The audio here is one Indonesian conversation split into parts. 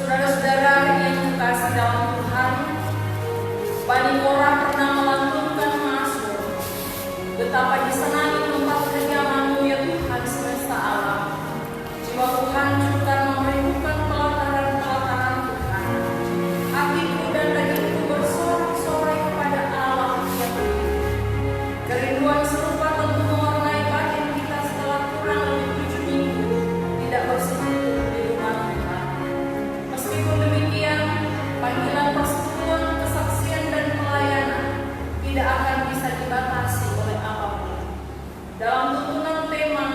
Saudara-saudara yang dikasihi dalam Tuhan, Bani Korah pernah melantunkan mazmur, betapa disenangi tempat kediaman-Mu ya Tuhan semesta alam. Jiwa Tuhan juga merindukan pelataran-pelataran Tuhan. Hatiku dan dagingku bersorak-sorai kepada Allah yang hidup. Kerinduan serupa tentu mewarnai batin kita setelah kurang lebih 7 minggu tidak bersekutu di rumah Tuhan. Meskipun demikian, panggilan persekutuan, kesaksian, dan pelayanan tidak akan bisa dibatasi oleh apapun. Dalam tuntunan tema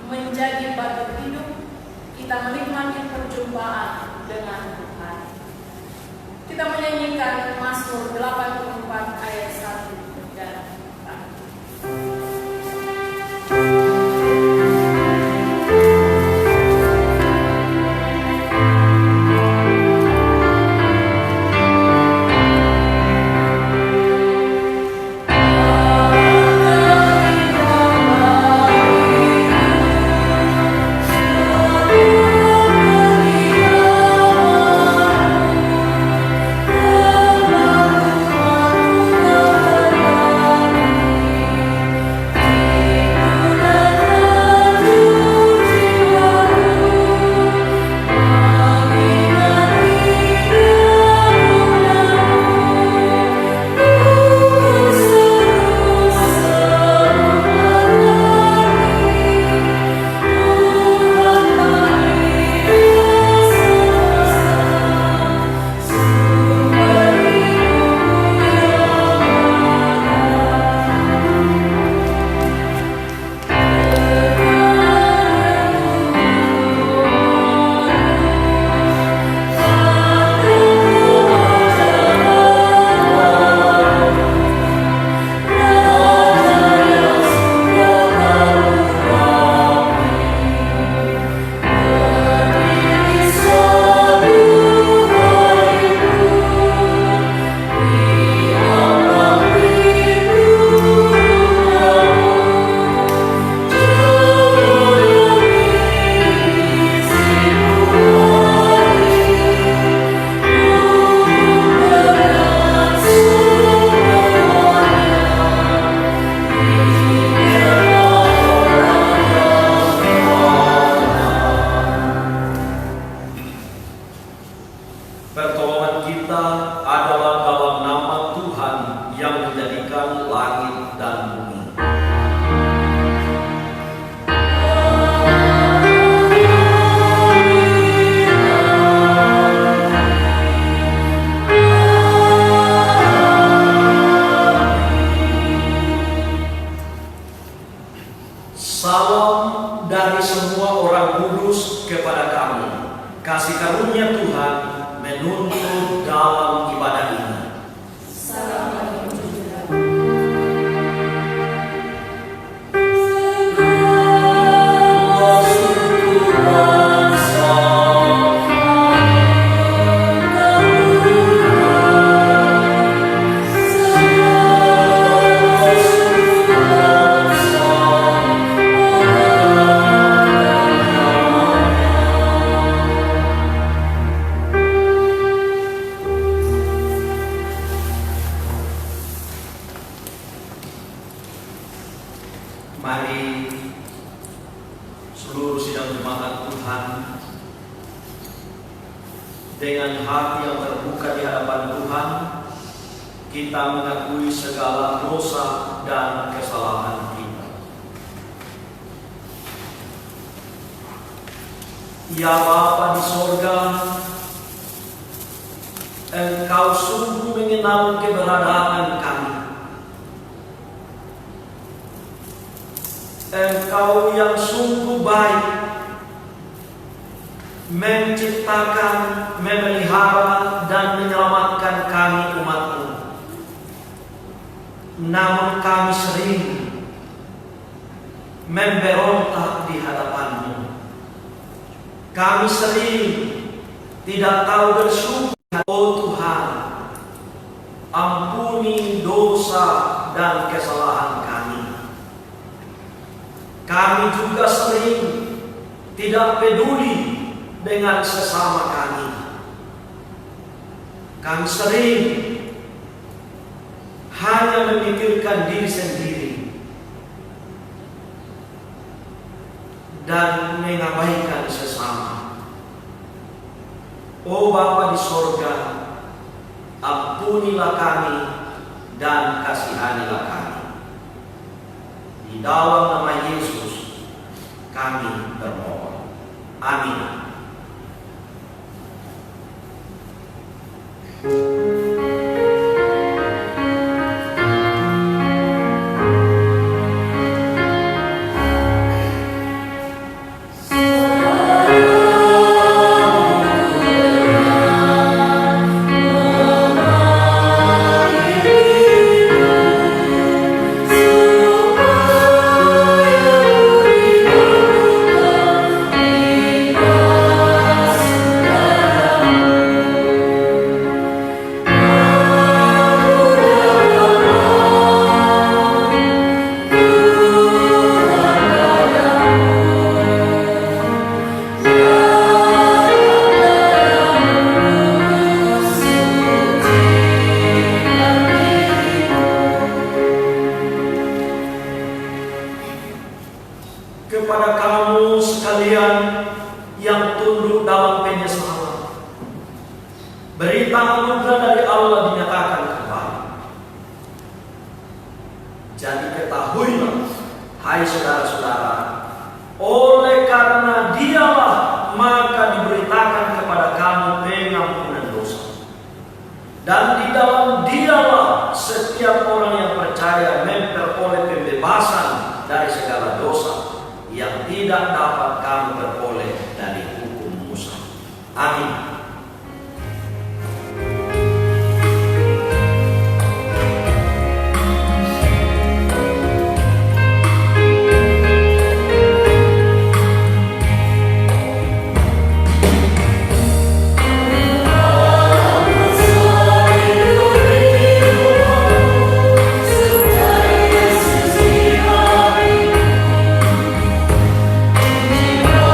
menjadi batu hidup, kita menikmati perjumpaan dengan Tuhan. Kita menyanyikan Mazmur 84 ayat 1 dan 4. Pertolongan kita adalah dalam nama Tuhan yang menjadikan langit dan bumi. Salam dari semua orang kudus kepada kamu. Kasih karunia Tuhan menuntun dalam ibadah ini. Mari seluruh sidang jemaat Tuhan dengan hati yang terbuka di hadapan Tuhan, kita mengakui segala dosa dan kesalahan kita. Ya Bapa di sorga, Engkau sungguh mengenal keberadaan kami. Engkau yang sungguh baik, menciptakan, memelihara Kami sering tidak tahu bersyukur. Oh Tuhan, ampuni dosa dan kesalahan kami. Kami juga sering tidak peduli dengan sesama kami. Kami sering hanya memikirkan diri sendiri dan mengabaikan sesama. Oh Bapa di sorga, ampunilah kami dan kasihanilah kami. Di dalam nama Yesus kami bermohon. Amin. Kepada kamu sekalian yang tunduk dalam penyesalan, berita anugerah dari Allah dinyatakan kembali. Jadi ketahuilah, hai saudara-saudara, oleh karena Dialah maka diberitakan kepada kamu pengampunan dosa. Dan di dalam Dialah setiap orang yang percaya memperoleh pembebasan dari segala dosa yang tidak dapat kamu beroleh dari hukum Musa. Amin. Oh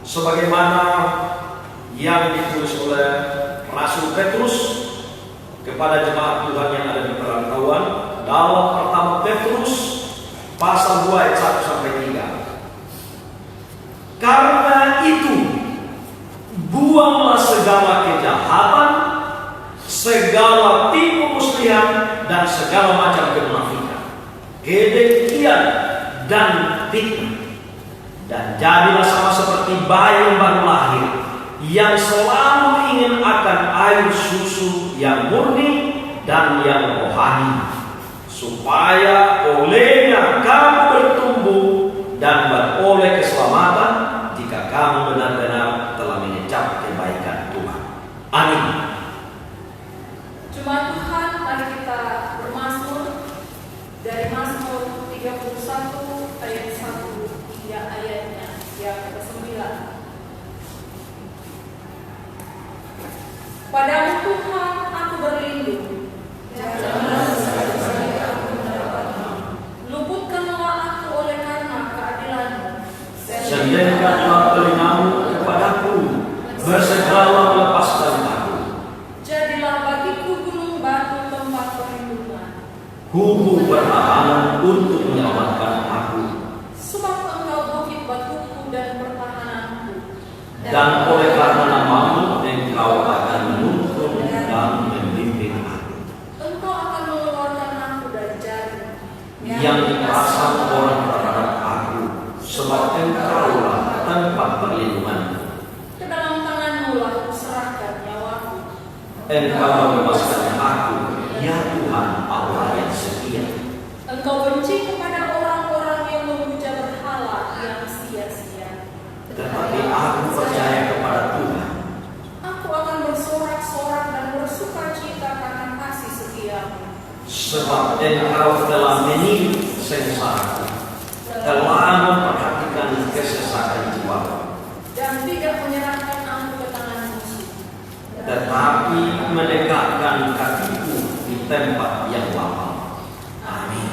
sebagaimana yang ditulis oleh Rasul Petrus kepada jemaat Tuhan yang ada di perantauan dalam pertama Petrus pasal 2 ayat 1 sampai 3. Karena itu buanglah segala kejahatan, segala tipu muslihat dan segala macam kemunafikan, kedengkian dan fitnah, dan jadilah sama seperti bayi yang baru lahir, yang selalu ingin akan air susu yang murni dan yang rohani, supaya olehnya kamu bertumbuh dan beroleh keselamatan jika kamu benar-benar telah mengecap kebaikan Tuhan. Amin. Jemaat Tuhan, mari kita bermazmur dari Mazmur 31 ayat 1 hingga ayatnya yang ke-9. Padamu Tuhan aku berlindung, luputkanlah aku oleh karena keadilan-Mu. Sediakanlah telingamu kepadaku, bersegeralah melepaskan aku. Jadilah bagiku gunung batu tempat perlindungan. Kubu bertahan untuk menyelamatkan aku, Sebab Engkau bukit batuku dan pertahananku. dan oleh karena namamu Engkau akan menuntun dan membimbing aku. Engkau akan mengeluarkan aku dari jaring Yang dipasang orang terhadap aku, sebab Engkaulah tempat perlindunganku. Ke dalam tangan-Mu lah kuserahkan nyawaku. Engkau membebaskan aku, ya Tuhan Allah yang setia. Engkau benci kepada orang-orang yang memuja berhala yang sia-sia. Tetapi aku percaya kepada Tuhan. Aku akan bersorak-sorak dan bersuka cita karena kasih setia-Mu. Sebab Engkau telah menilik sengsaraku, telah memperhatikan kesesakan jiwaku, Dan tidak menyerahkan aku ke tangan musuh. tetapi menegakkan kakiku di tempat yang lapang. Amin.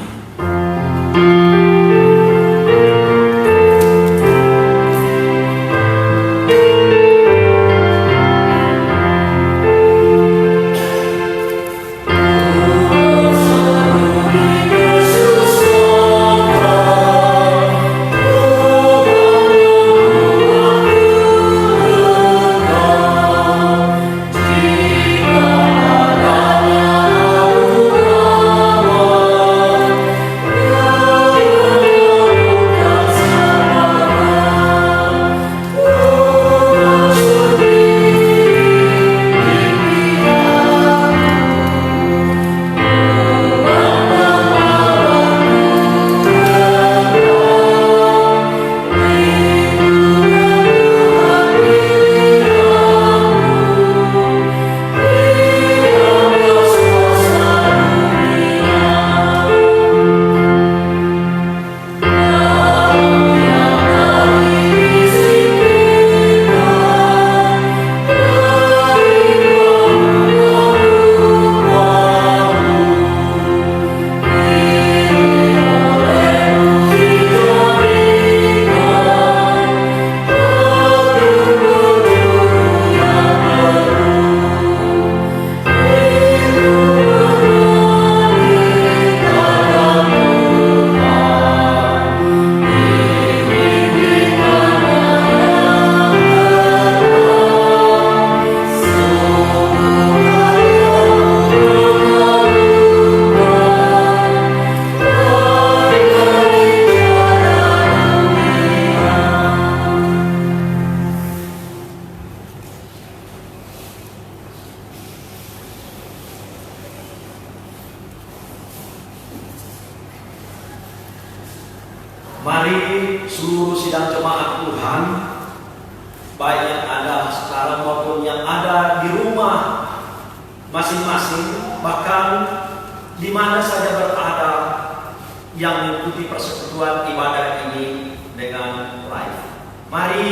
Mari seluruh sidang jemaat Tuhan, baik yang ada sekarang maupun yang ada di rumah masing-masing, bahkan di mana saja berada, yang mengikuti persekutuan ibadah ini dengan live. Mari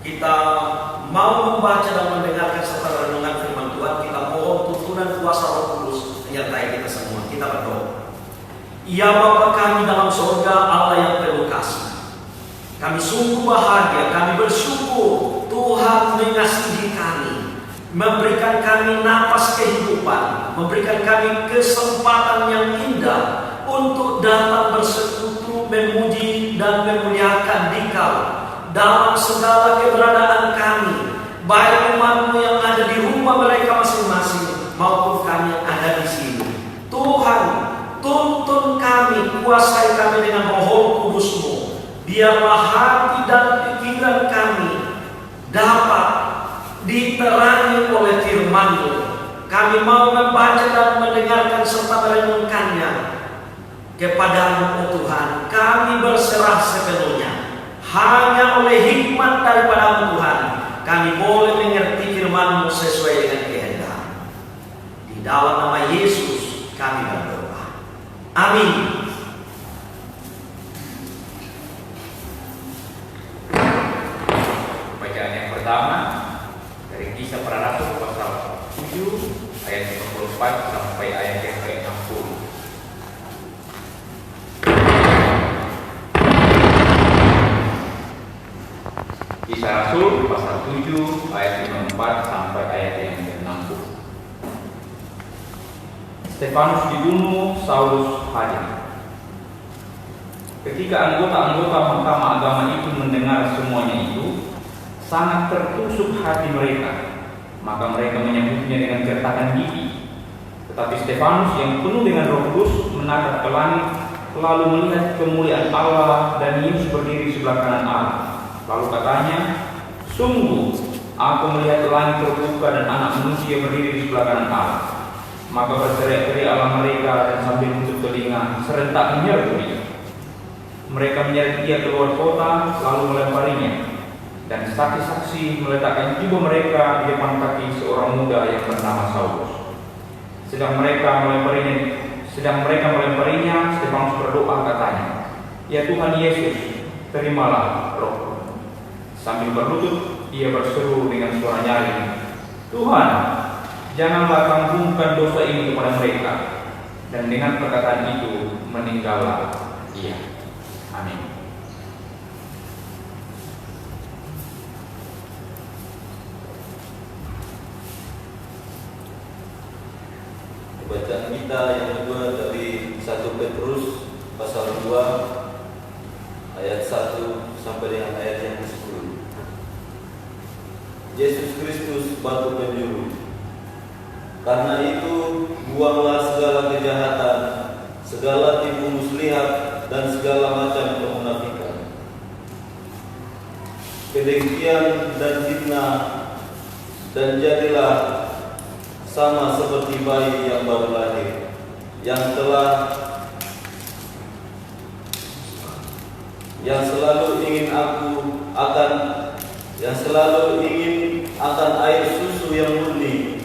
kita mau membaca dan mendengarkan serta renungan firman Tuhan. Kita mohon tuntunan kuasa Roh Kudus menyertai kita semua. Kita berdoa. Ya Bapa kami dalam surga, Allah yang penuh kasih, kami Kami sungguh bahagia, kami bersyukur Tuhan mengasihi kami, memberikan kami napas kehidupan, memberikan kami kesempatan yang indah untuk datang bersekutu, memuji dan memuliakan Dikau dalam segala keberadaan kami, baik umat-Mu yang ada di rumah mereka masing-masing maupun kami yang ada di sini. Tuhan, tuntun kami, kuasai kami dengan Roh Kudus-Mu. Biarlah hati dan pikiran kami dapat diterangi oleh firman-Mu. Kami mau membaca dan mendengarkan serta merenungkannya kepada-Mu, oh Tuhan. Kami berserah sepenuhnya. Hanya oleh hikmat daripada-Mu, Tuhan, kami boleh mengerti firman-Mu sesuai dengan kehendak. Di dalam nama Yesus kami berdoa. Amin. Bacaan yang pertama dari Kisah Para Rasul pasal 7 ayat 54 sampai ayat yang ke-60. Kisah Rasul pasal 7 ayat 54 sampai ayat yang ke-60. Stefanus dibunuh, Saulus hadir. Ketika anggota-anggota Mahkamah Agama itu mendengar semuanya itu, sangat tertusuk hati mereka, maka mereka menyambutnya dengan gertakan gigi. Tetapi Stefanus yang penuh dengan Roh Kudus menatap ke langit, lalu melihat kemuliaan Allah dan Yesus berdiri di sebelah kanan Allah. Lalu katanya, "Sungguh, aku melihat langit terbuka dan Anak Manusia berdiri di sebelah kanan Allah." Maka berteriak-teriaklah mereka dan sambil menutup telinga serentak menyerbu dia. Mereka menyeret dia keluar kota lalu melemparinya. Dan saksi-saksi meletakkan jubah mereka di depan kaki seorang muda yang bernama Saulus. Sedang mereka melemparinya, Stefanus berdoa katanya, "Ya Tuhan Yesus, terimalah rohku." Sambil berlutut, ia berseru dengan suara nyaring, "Tuhan, janganlah tanggungan dosa ini kepada mereka." Dan dengan perkataan itu meninggallah ia. Amin. Bacaan kita yang kedua dari 1 Petrus pasal 2 ayat 1 sampai dengan ayat yang ke-10. Yesus Kristus batu penjuru. Karena itu buanglah segala kejahatan, segala tipu muslihat dan segala macam kemunafikan, kedengkian dan fitnah, dan jadilah sama seperti bayi yang baru lahir, yang selalu ingin akan air susu yang murni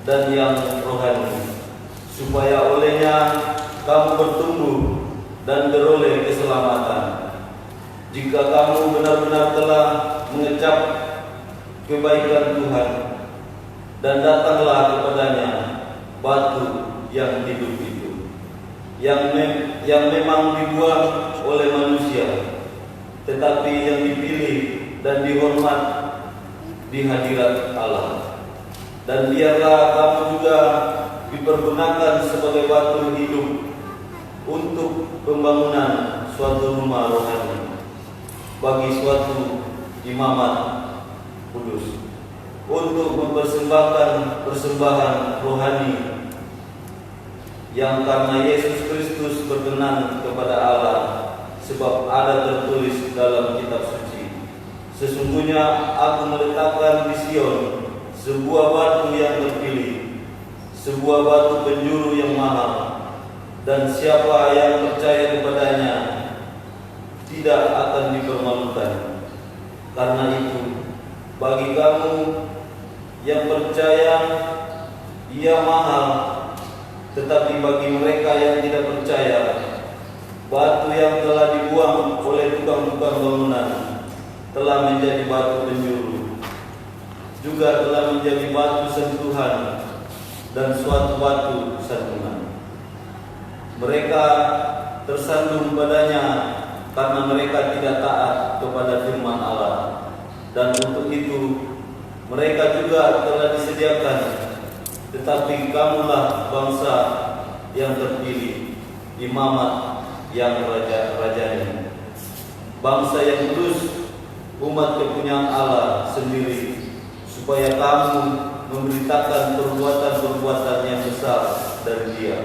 dan yang rohani, supaya olehnya kamu bertumbuh dan beroleh keselamatan. Jika kamu benar-benar telah mengecap kebaikan Tuhan, dan datanglah kepadanya batu yang hidup itu, yang memang dibuang oleh manusia, tetapi yang dipilih dan dihormat di hadirat Allah. Dan biarlah kamu juga dipergunakan sebagai batu hidup untuk pembangunan suatu rumah rohani bagi suatu imamat kudus, untuk mempersembahkan persembahan rohani yang karena Yesus Kristus berkenan kepada Allah, sebab ada tertulis dalam kitab suci, "Sesungguhnya aku meletakkan di Sion sebuah batu yang terpilih, sebuah batu penjuru yang mahal, dan siapa yang percaya kepadanya tidak akan dipermalukan. Karena itu, bagi kamu yang percaya, ia mahal, tetapi bagi mereka yang tidak percaya, batu yang telah dibuang oleh tukang-tukang bangunan telah menjadi batu penjuru, juga telah menjadi batu sentuhan dan suatu batu sandungan. Mereka tersandung padanya karena mereka tidak taat kepada firman Allah. Dan untuk itu mereka juga telah disediakan, tetapi kamulah bangsa yang terpilih, imamat yang rajanya, bangsa yang kudus, umat kepunyaan Allah sendiri, supaya kamu memberitakan perbuatan-perbuatan yang besar dari Dia,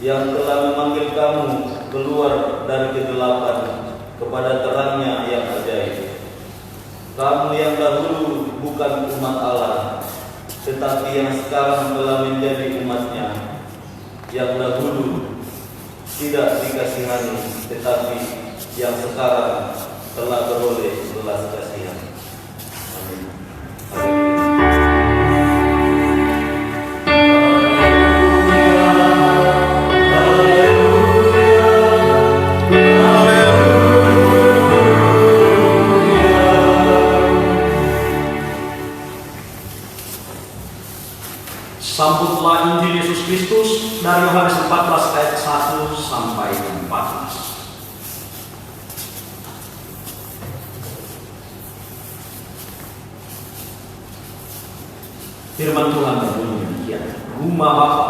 yang telah memanggil kamu keluar dari kegelapan kepada terangnya yang ajaib. Kamu yang dahulu bukan umat Allah, tetapi yang sekarang telah menjadi umat-Nya. Yang dahulu tidak dikasihani, tetapi yang sekarang telah beroleh belas kasihan. Amin. Sambutlah Injil Yesus Kristus dari Yohanes 14 ayat 1 sampai 14. Firman Tuhan berbunyi demikian. Rumah Bapa,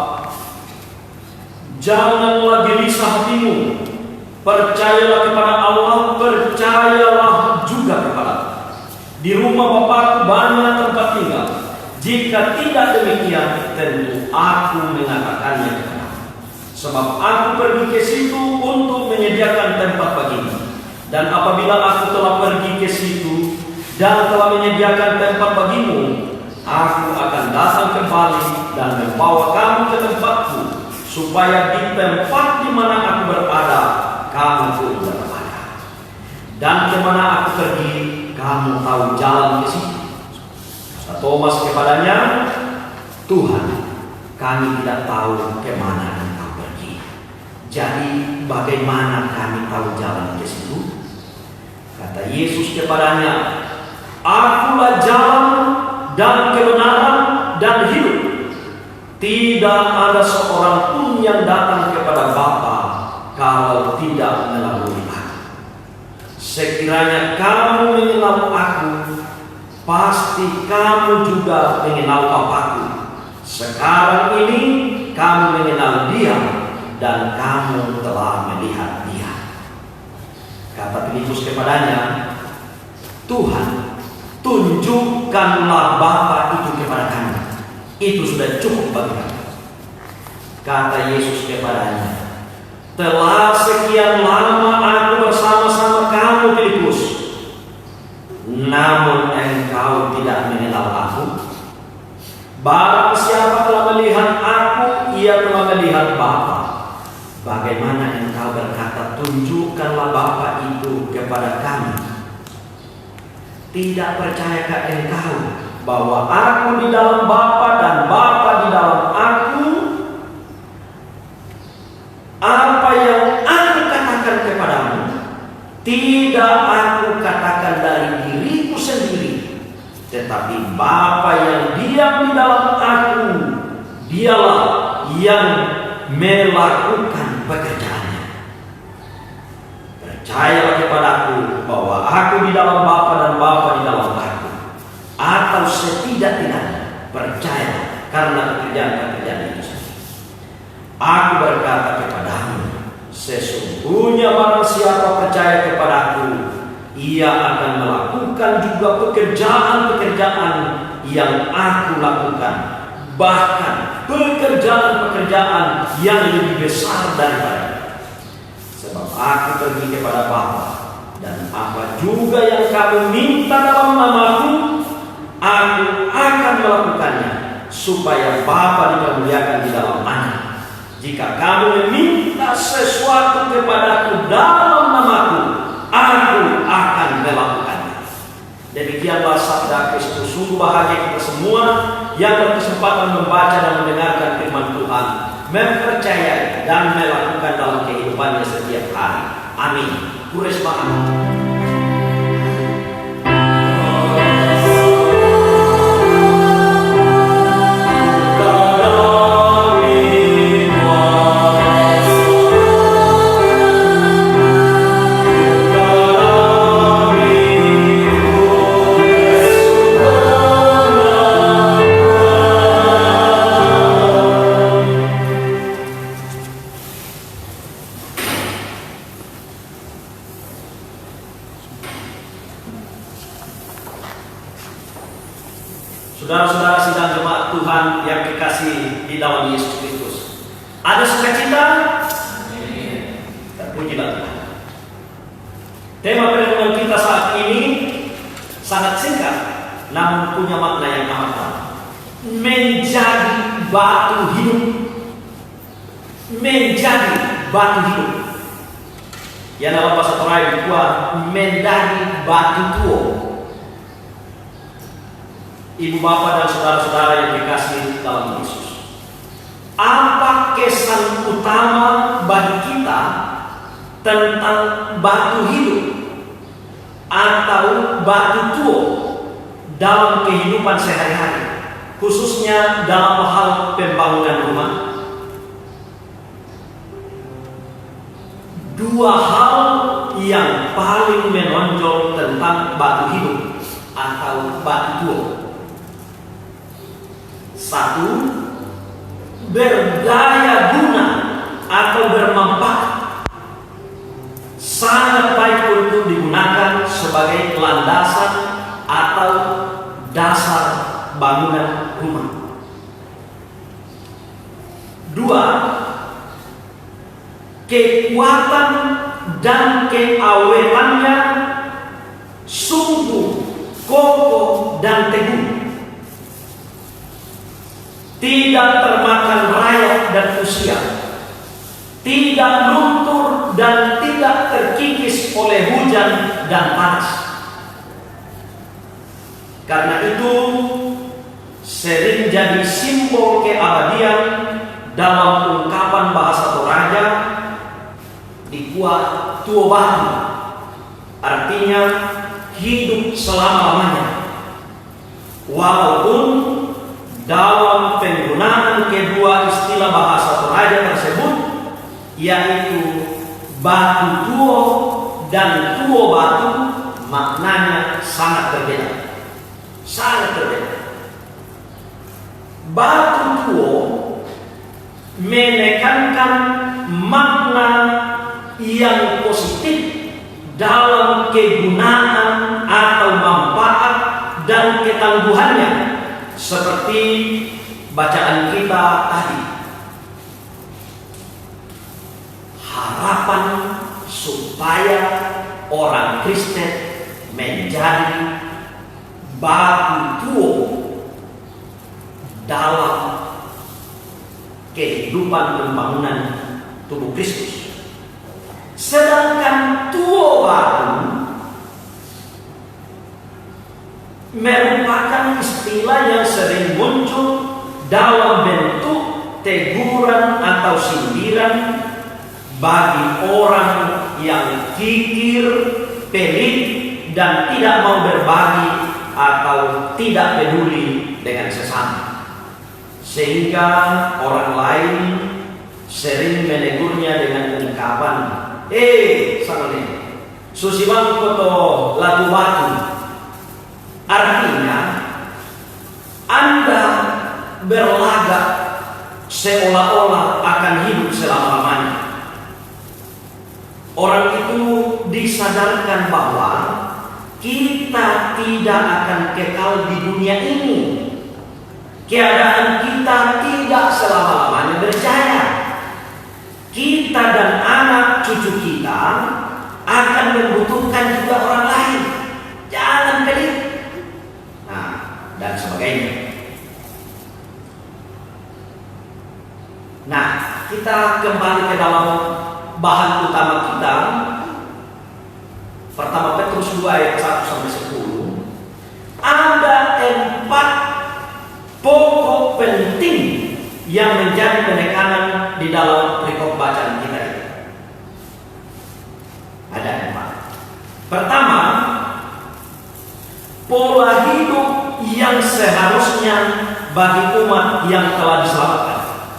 janganlah gelisah hatimu. Percayalah kepada Allah, percayalah juga kepada Aku. Di rumah Bapa banyak tempat tinggal. Jika tidak demikian, tentu Aku mengatakannya kepadamu. Sebab Aku pergi ke situ untuk menyediakan tempat bagimu. Dan apabila Aku telah pergi ke situ dan telah menyediakan tempat bagimu, Aku akan datang kembali dan membawa kamu ke tempatku, supaya di tempat di mana Aku berada, kamu pun berada. Dan kemana Aku pergi, kamu tahu jalan ke situ. Thomas kepadanya, Tuhan, kami tidak tahu kemana Engkau pergi. Jadi bagaimana kami tahu jalan ke situ? Kata Yesus kepadanya, Akulah jalan dan kebenaran dan hidup. Tidak ada seorang pun yang datang kepada Bapa kalau tidak melalui Aku. Sekiranya kamu mengenal Aku, pasti kamu juga mengenal Bapa-Ku. Sekarang ini kamu mengenal Dia dan kamu telah melihat Dia. Kata Filipus kepadanya, Tuhan, tunjukkanlah Bapa itu kepada kami. Itu sudah cukup bagi kami. Kata Yesus kepadanya, telah sekian lama Aku bersama-sama kamu, Filipus, namun engkau tidak mengenal Aku. Barang siapa telah melihat Aku, ia telah melihat Bapa. Bagaimana engkau berkata, tunjukkanlah Bapa itu kepada kami? Tidak percayakah engkau bahwa Aku di dalam Bapa dan Bapa di dalam Aku? Apa yang Aku katakan kepadamu, tidak Aku katakan dari diriku sendiri, tetapi Bapa yang diam di dalam Aku, Dialah yang melakukan pekerjaannya. Percayalah kepadaku bahwa Aku di dalam Bapa dan Bapa di dalam Aku. Atau setidak-tidaknya percaya karena pekerjaan-pekerjaan itu saja. Aku berkata kepadamu, sesungguhnya barang siapa percaya kepadaku, ia akan melakukan juga pekerjaan-pekerjaan yang Aku lakukan, bahkan pekerjaan-pekerjaan yang lebih besar daripada. Sebab Aku pergi kepada Bapa, dan apa juga yang kamu minta dalam nama-Ku, Aku akan melakukannya, supaya Bapa dipermuliakan di dalam Anak. Jika kamu meminta sesuatu kepada-Ku dalam nama-Ku, Aku akan melakukannya. Demikianlah sabda Kristus. Sungguh bahagia kita semua yang berkesempatan membaca dan mendengarkan firman Tuhan, mempercayai dan melakukan dalam kehidupannya setiap hari. Amin. Amin. Saudara-saudara sidang jemaat Tuhan yang dikasihi di dalam Yesus Kristus, ada sukacita? Terpujilah Tuhan. Tema perenungan kita saat ini sangat singkat, namun punya makna yang amat dalam. Menjadi batu hidup. Menjadi batu hidup. Yang dalam bahasa Torah dikuat menjadi batu tua. Ibu bapak dan saudara-saudara yang dikasihi dalam Yesus, apa kesan utama bagi kita tentang batu hidup atau batu tua dalam kehidupan sehari-hari, khususnya dalam hal pembangunan rumah? Dua hal yang paling menonjol tentang batu hidup atau batu tua. Satu, berdaya guna atau bermanfaat. Sangat baik untuk digunakan sebagai landasan atau dasar bangunan rumah. Dua, kekuatan dan keawetannya sungguh kokoh dan teguh. Tidak termakan rayap dan usia, tidak luntur dan tidak terkikis oleh hujan dan panas. Karena itu sering jadi simbol keabadian dalam ungkapan bahasa Toraja dikuat tua batu, artinya hidup selama-lamanya. Walaupun dalam penggunaan kedua istilah bahasa Toraja tersebut, yaitu batu tua dan tua batu, maknanya sangat berbeda. Sangat berbeda. Batu tua menekankan makna yang positif dalam kegunaan atau manfaat dan ketangguhannya, seperti bacaan kita tadi. Harapan supaya orang Kristen menjadi batu tua dalam kehidupan pembangunan tubuh Kristus. Sedangkan tua batu merupakan istilah yang sering muncul dalam bentuk teguran atau sindiran bagi orang yang kikir, pelit, dan tidak mau berbagi atau tidak peduli dengan sesama. Sehingga orang lain sering menegurnya dengan ungkapan, sangat susibang koto lagu batu. Artinya Anda berlagak seolah-olah akan hidup selama-lamanya. Orang itu disadarkan bahwa kita tidak akan kekal di dunia ini. Keadaan kita tidak selama-lamanya berjaya. Kita dan anak cucu kita akan membutuhkan juga orang lain. Jangan pelit. Dan sebagainya. Nah, kita kembali ke dalam bahan utama kita. Pertama Petrus 2 ayat 1-10. Ada 4 pokok penting yang menjadi penekanan di dalam rekop bacaan kita ini. Ada 4. Pertama, pola hidup yang seharusnya bagi umat yang telah diselamatkan.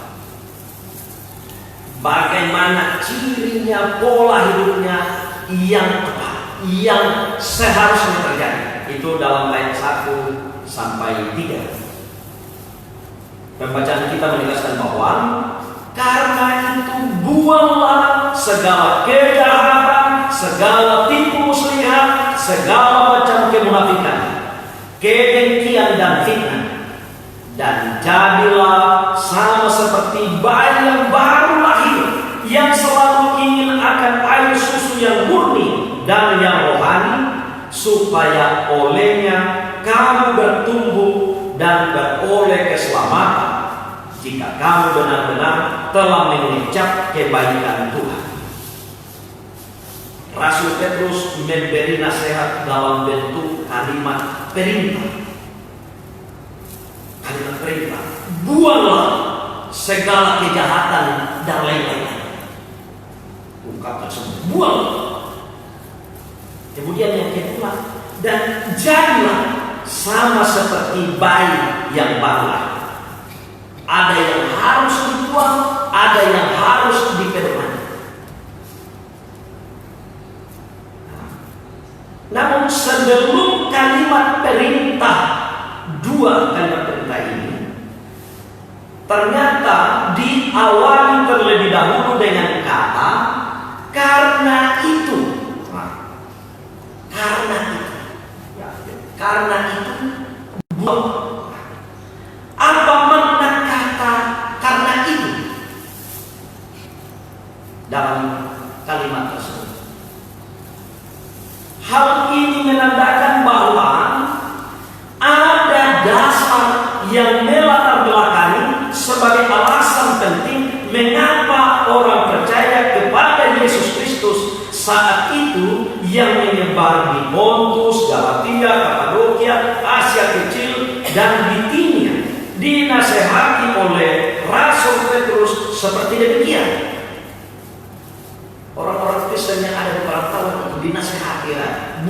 Bagaimana cirinya pola hidupnya yang tepat, yang seharusnya terjadi. Itu dalam ayat 1-3. Pembacaan kita menjelaskan bahwa karena itu buanglah segala kejahatan, segala tipu muslihat, segala macam kemunafikan, kedengkian dan fitnah. dan jadilah sama seperti bayi yang baru lahir, yang selalu ingin akan air susu yang murni dan yang rohani, supaya olehnya kamu bertumbuh dan beroleh keselamatan, jika kamu benar-benar telah mengecap kebaikan Tuhan. Rasul Petrus memberi nasihat dalam bentuk kalimat perintah. Kalimat perintah, buanglah segala kejahatan dan lain-lain. Ungkapkan semua, buang. Kemudian yang kedua, dan jadilah sama seperti bayi yang baru lahir. Ada yang harus dibuang, ada yang harus diperbanyak. Namun sebelum kalimat perintah, dua kalimat perintah ini ternyata diawali terlebih dahulu dengan kata karena itu. Karena itu buang. Apa makna kata karena itu dalam kalimat tersebut? Hal ini menandakan bahwa ada dasar yang melatar belakangi sebagai alasan penting mengapa orang percaya kepada Yesus Kristus saat itu yang menyebar di Pontus, Galatia, Kapadokia, Asia Kecil, dan Bitinia dinasehati oleh Rasul Petrus seperti demikian. Orang-orang Kristen yang ada di perantauan itu dinasehati,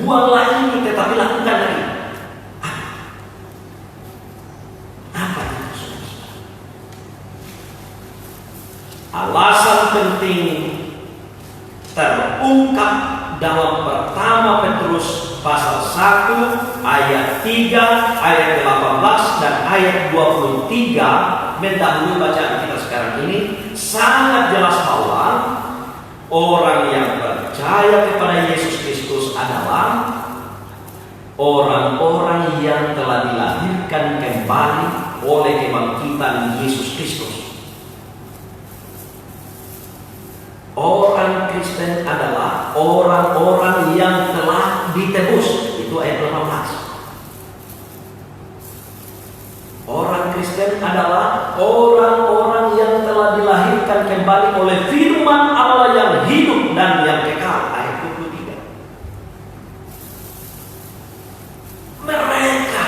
buanglah ini tetapi lakukan lagi. Apa itu? Alasan penting terungkap dalam pertama Petrus pasal 1 ayat 3, ayat 18 dan ayat 23 mendahului bacaan kita sekarang ini sangat jelas bahwa orang yang percaya kepada Yesus Kristus adalah orang-orang yang telah dilahirkan kembali oleh kebangkitan Yesus Kristus. Orang Kristen adalah orang-orang yang telah ditebus. Itu ayat 18. Orang Kristen adalah orang-orang yang telah dilahirkan kembali oleh firman Allah yang hidup dan yang kekal. Ayat 23. Mereka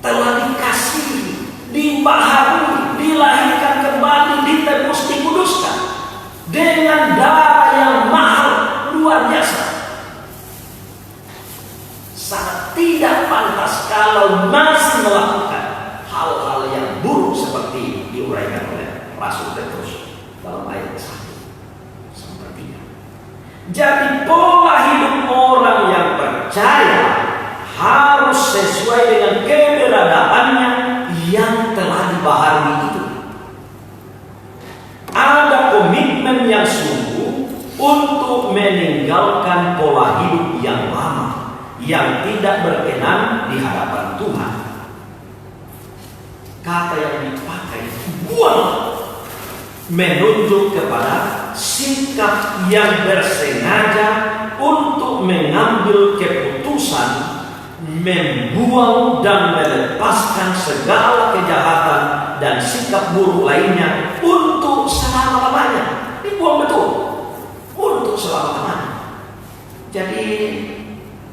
telah dikasihi, dibaharui, dilahirkan kembali, ditebus, dikuduskan dengan darah yang mahal luar biasa. Sangat tidak pantas kalau masih melakukan hal-hal yang buruk seperti diuraikan oleh Rasul Petrus dalam ayat 1 sampai 3. Jadi pola hidup orang yang percaya harus sesuai dengan keberadaannya yang telah dibaharui itu. Ada komitmen yang sungguh untuk meninggalkan pola hidup yang lama yang tidak berkenan di hadapan Tuhan. Kata yang dipakai buang menunjuk kepada sikap yang bersengaja untuk mengambil keputusan membuang dan melepaskan segala kejahatan dan sikap buruk lainnya untuk selama-lamanya. Dibuang betul untuk selama-lamanya. Jadi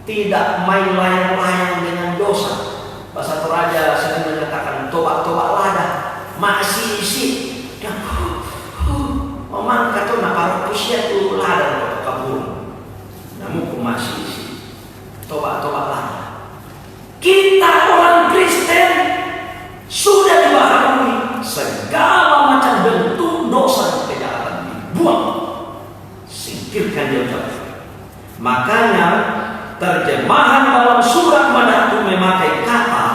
tidak main layang-layang dengan dosa. Bahasa Toraja sering menyatakan tobat-tobat lada masih isi dan memangkat tuh napar usia tuh lada kabur. Namun masih isi tobat-tobat lada. Kita orang Kristen sudah dibaharui segala macam bentuk dosa kejahatan dibuang, singkirkan jauh-jauh. Makanya terjemahan dalam surat Madatu memakai kata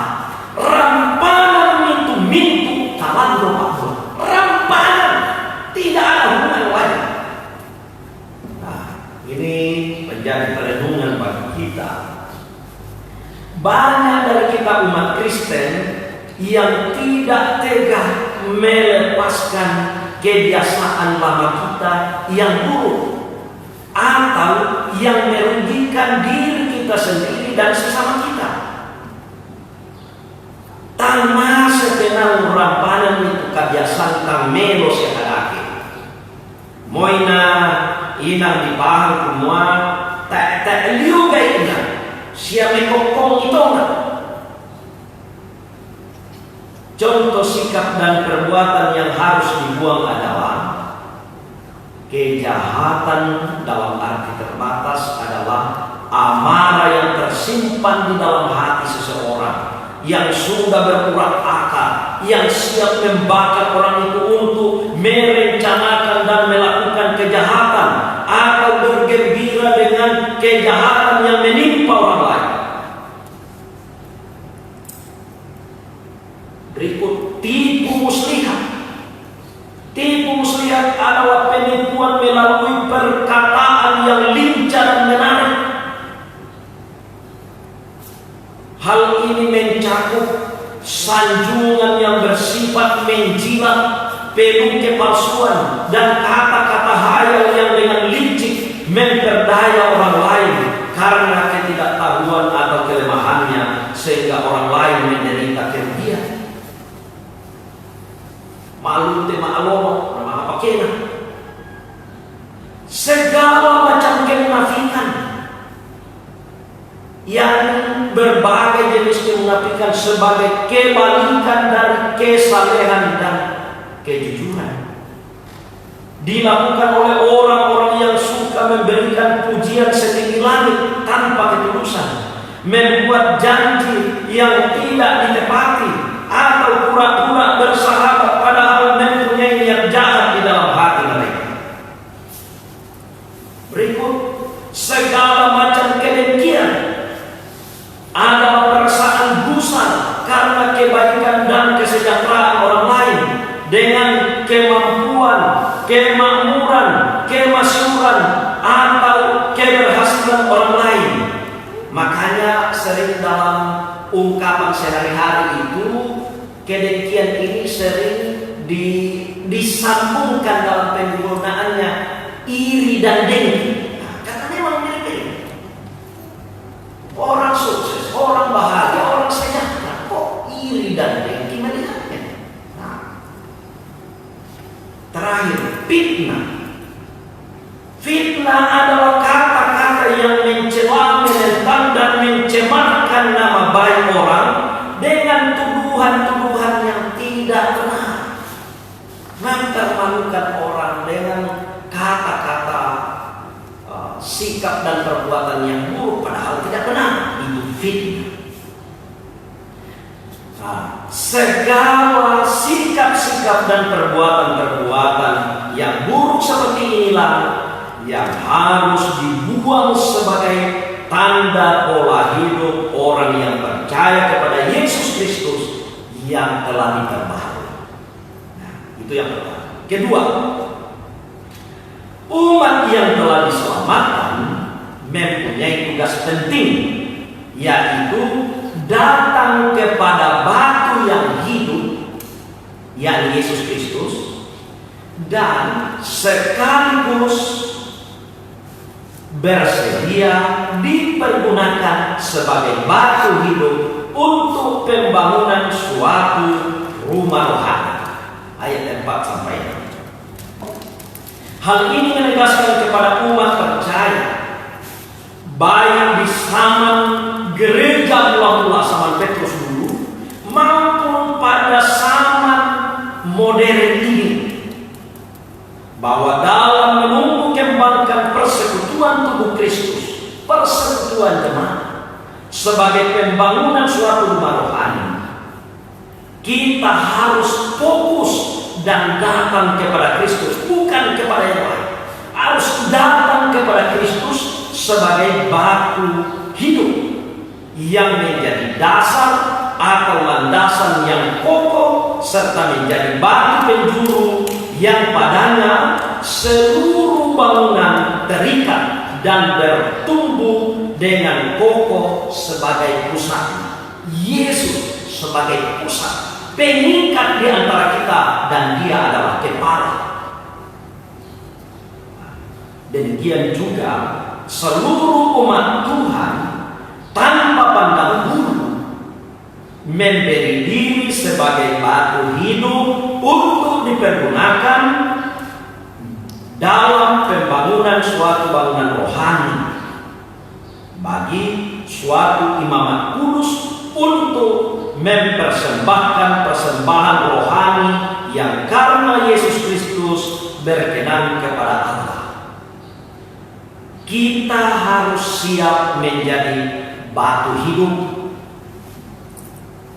rampanan mintu kalan rumah. Rampanan, tidak ada hubungan lain. Nah, ini menjadi perenungan bagi kita. Banyak dari kita umat Kristen yang tidak tega melepaskan kebiasaan lama kita yang buruk, atau yang merugikan diri kita sendiri dan sesama kita. Tanpa sekenal rampanan itu kebiasaan tang melo sekadake. Moina inang dipaham semua tak liu gaina siapa kokong itu enggak. Contoh sikap dan perbuatan yang harus dibuang adalah kejahatan dalam arti terbatas adalah amarah yang tersimpan di dalam hati seseorang yang sudah berurat akal, yang siap membakar orang itu untuk merencanakan dan melakukan kejahatan atau bergembira dengan kejahatan yang menimpa orang lain. Berikut tipu muslihat. Tipu muslihat adalah penipuan melalui perkataan yang lincah dan menarik. Hal ini mencakup sanjungan yang bersifat menjilat, penuh kepalsuan, dan kata-kata hayal yang dengan licik memperdaya orang lain karena ketidaktahuan atau kelemahannya, sehingga orang lain menderita kerugian. Malu tema Allah, nama apa kena? Segala macam kemunafikan yang berbagai jenis kemunafikan sebagai kebalikan dari kesalehan dan kejujuran dilakukan oleh orang-orang yang suka memberikan pujian setinggi langit tanpa ketulusan, membuat janji yang tidak ditepati, atau pura-pura bersahabat padahal mempunyai niat jahat di dalam hati mereka. Berikut segala macam kedengkian adalah perasaan gusar karena kebaikan dan kesejahteraan orang lain dengan kemampuan, kemakmuran, kemasyhuran atau keberhasilan orang lain. Makanya sering dalam ungkapan sehari-hari itu kedengkian ini sering disambungkan dalam penggunaannya iri dan dengki. Nah, katanya memang mirip-mirip. Orang sukses, orang bahagia, orang sejahtera, kok iri dan dengki melihatnya. Nah, terakhir, fitnah. Fitnah adalah kata-kata yang mencela, menentang, dan mencemarkan nama baik orang dengan tuduhan-tuduhan yang tidak benar, mempermalukan orang dengan kata-kata, sikap dan perbuatan yang buruk padahal tidak benar. Itu fitnah. Nah, segala sikap-sikap dan perbuatan-perbuatan yang buruk seperti inilah yang harus dibuang sebagai tanda pola hidup orang yang percaya kepada Yesus Kristus yang telah diperbaharui. Nah, itu yang pertama. Kedua, umat yang telah diselamatkan mempunyai tugas penting, yaitu datang kepada batu yang hidup, yang Yesus Kristus, dan sekaligus bersedia dipergunakan sebagai batu hidup untuk pembangunan suatu rumah rohani. Ayat 4 sampai 6. Hal ini menegaskan kepada umat percaya, baik di zaman gereja mula-mula zaman Petrus dulu maupun pada zaman modern ini, bahwa dalam menumbuh kembangkan persekutuan tubuh Kristus, persekutuan jemaat, sebagai pembangunan suatu rumah rohani, kita harus fokus dan datang kepada Kristus, bukan kepada yang lain. Harus datang kepada Kristus sebagai batu hidup yang menjadi dasar atau landasan yang kokoh, serta menjadi batu penjuru yang padanya seluruh bangunan terikat dan bertumbuh dengan kokoh sebagai pusat. Yesus sebagai pusat, pengikat di antara kita, dan Dia adalah kepala. Demikian juga seluruh umat Tuhan tanpa pandang bulu memberi diri sebagai batu hidup untuk dipergunakan dalam pembangunan suatu bangunan rohani bagi suatu imamat kudus untuk mempersembahkan persembahan rohani yang karena Yesus Kristus berkenan kepada Allah. Kita harus siap menjadi batu hidup,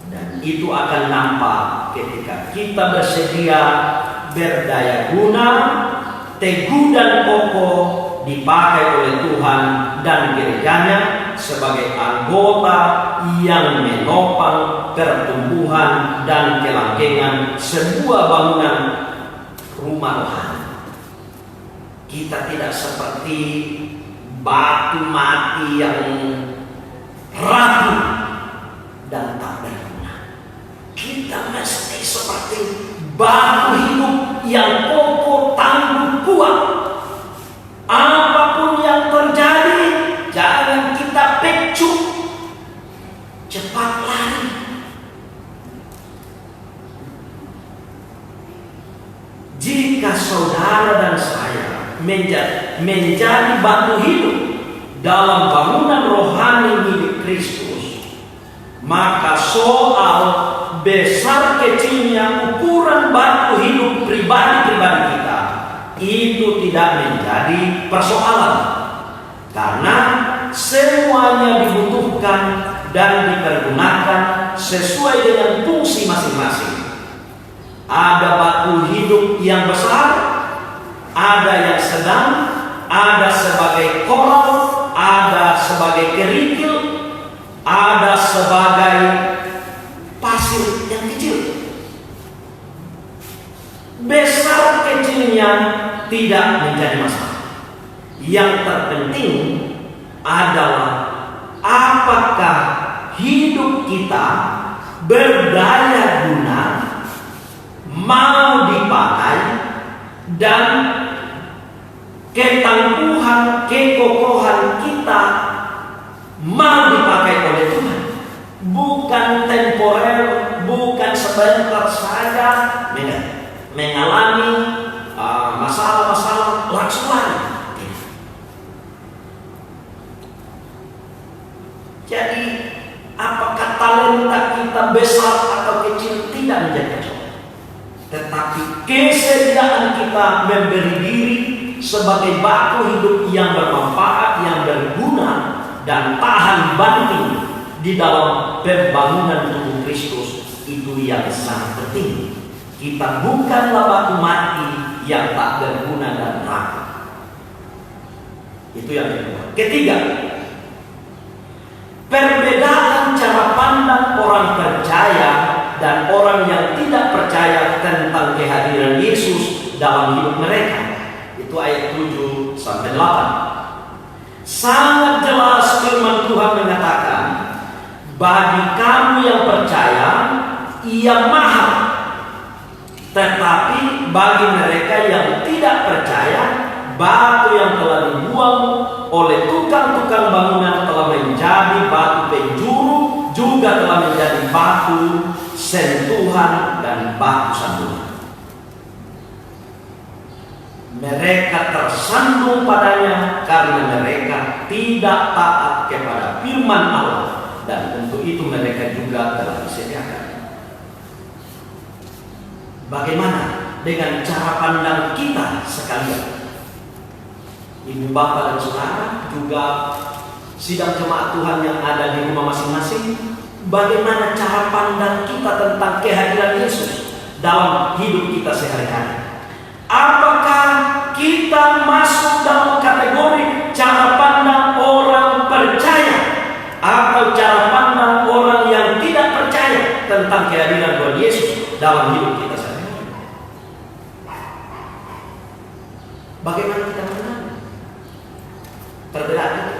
dan itu akan nampak ketika kita bersedia berdaya guna, teguh dan kokoh dipakai oleh Tuhan dan gerejanya sebagai anggota yang menopang pertumbuhan dan kelanggengan sebuah bangunan rumah rohani. Kita tidak seperti batu mati yang rapuh dan tak berguna. Kita mesti seperti batu hidup yang kokoh, tangguh, kuat. Apapun yang terjadi, jangan kita pecut, cepat lari. Jika saudara dan saya menjadi batu hidup dalam bangunan rohani milik Kristus, maka soal besar kecilnya ukuran batu hidup pribadi-pribadi kita itu tidak menjadi persoalan, karena semuanya dibutuhkan dan dipergunakan sesuai dengan fungsi masing-masing. Ada batu hidup yang besar, ada yang sedang, ada sebagai koral, ada sebagai kerikil, ada sebagai pasir yang kecil. Besar kecilnya tidak menjadi masalah. Yang terpenting adalah apakah hidup kita berdaya guna, mau dipakai, dan ketangguhan, kekokohan kita mau dipakai oleh Tuhan. Bukan temporer, bukan sebentar saja mengalami masalah-masalah langsung lari. Jadi apakah talenta kita besar atau kecil tidak menjadi persoalan, tetapi kesediaan kita memberi diri sebagai batu hidup yang bermanfaat, yang berguna, dan tahan banting di dalam pembangunan tubuh Kristus, itu yang sangat penting. Kita bukanlah batu mati yang tak berguna dan rapuh. Itu yang kedua. Ketiga, perbedaan cara pandang orang percaya dan orang yang tidak percaya tentang kehadiran Yesus dalam hidup mereka. Itu ayat 7 sampai 8. Sangat jelas firman Tuhan mengatakan, bagi kamu yang percaya, ia mahal. Tetapi bagi mereka yang tidak percaya, batu yang telah dibuang oleh tukang-tukang bangunan telah menjadi batu penjuru, juga telah menjadi batu sentuhan dan batu sandungan. Mereka tersandung padanya karena mereka tidak taat kepada firman Allah, dan untuk itu mereka juga telah disediakan. Bagaimana dengan cara pandang kita sekalian? Ibu bapak dan saudara, juga sidang jemaat Tuhan yang ada di rumah masing-masing, bagaimana cara pandang kita tentang kehadiran Yesus dalam hidup kita sehari-hari? Apakah kita masuk dalam kategori cara pandang orang percaya, atau cara pandang orang yang tidak percaya tentang kehadiran Tuhan Yesus dalam hidup kita sehari-hari? Bagaimana kita mengenal perbedaan itu?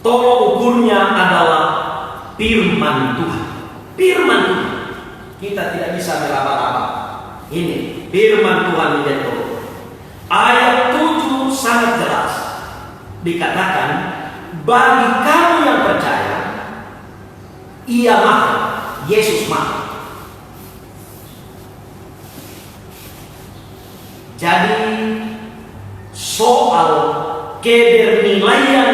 Tolok ukurnya adalah firman Tuhan. Firman Tuhan. Kita tidak bisa meraba-raba. Ini firman Tuhan menjadi roh. Ayat 7 sangat jelas. Dikatakan, bagi kamu yang percaya, Ia mahal, Yesus mahal. Jadi soal kebernilaian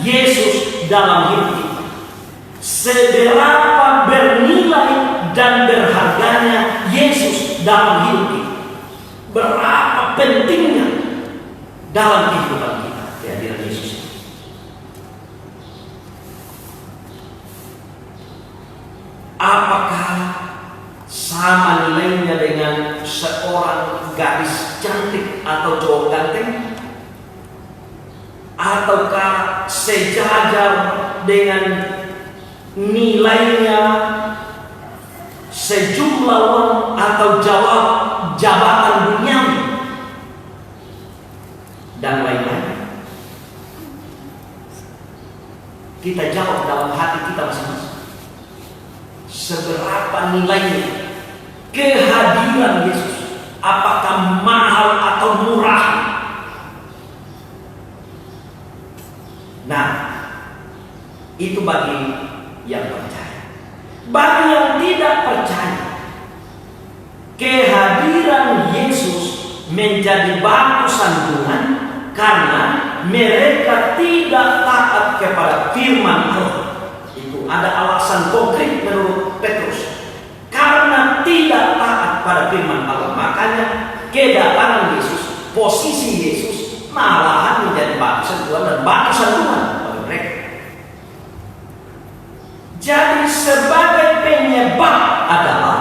Yesus dalam hidup kita, seberapa bernilai dan berharganya Yesus dalam hidup kita, berapa pentingnya dalam kehidupan kita kehadiran Yesus. Apakah sama nilainya dengan seorang gadis cantik atau cowok ganteng? Ataukah sejajar dengan nilainya sejumlah uang atau jabatan duniawi dan lain-lain? Kita jawab dalam hati kita masing-masing. Seberapa nilainya kehadiran Yesus? Apakah mahal atau murah? Nah, itu bagi yang percaya. Bagi yang tidak percaya, kehadiran Yesus menjadi batu sandungan karena mereka tidak taat kepada firman Allah. Itu ada alasan konkret menurut Petrus. Karena tidak taat pada firman Allah, makanya kedatangan Yesus, posisi Yesus malahan menjadi batu sandungan dan batu sandungan bagi mereka. Jadi sebagai penyebab adalah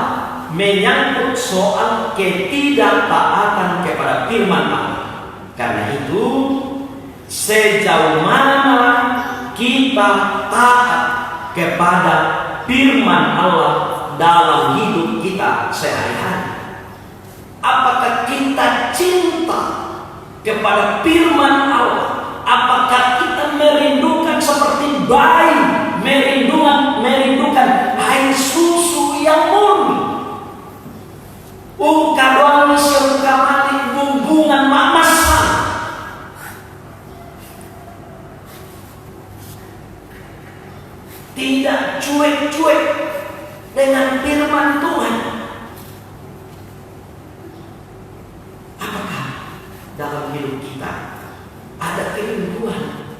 menyangkut soal ketidaktaatan kepada firman Allah. Karena itu sejauh mana kita taat kepada firman Allah dalam hidup kita sehari-hari? Apakah kita cinta kepada firman Allah? Apakah kita merindukan seperti bayi merindukan air susu yang murni? Kadang kamali hubungan mamasan. Tidak cuek-cuek dengan firman Tuhan. Apakah dalam hidup kita ada kerinduan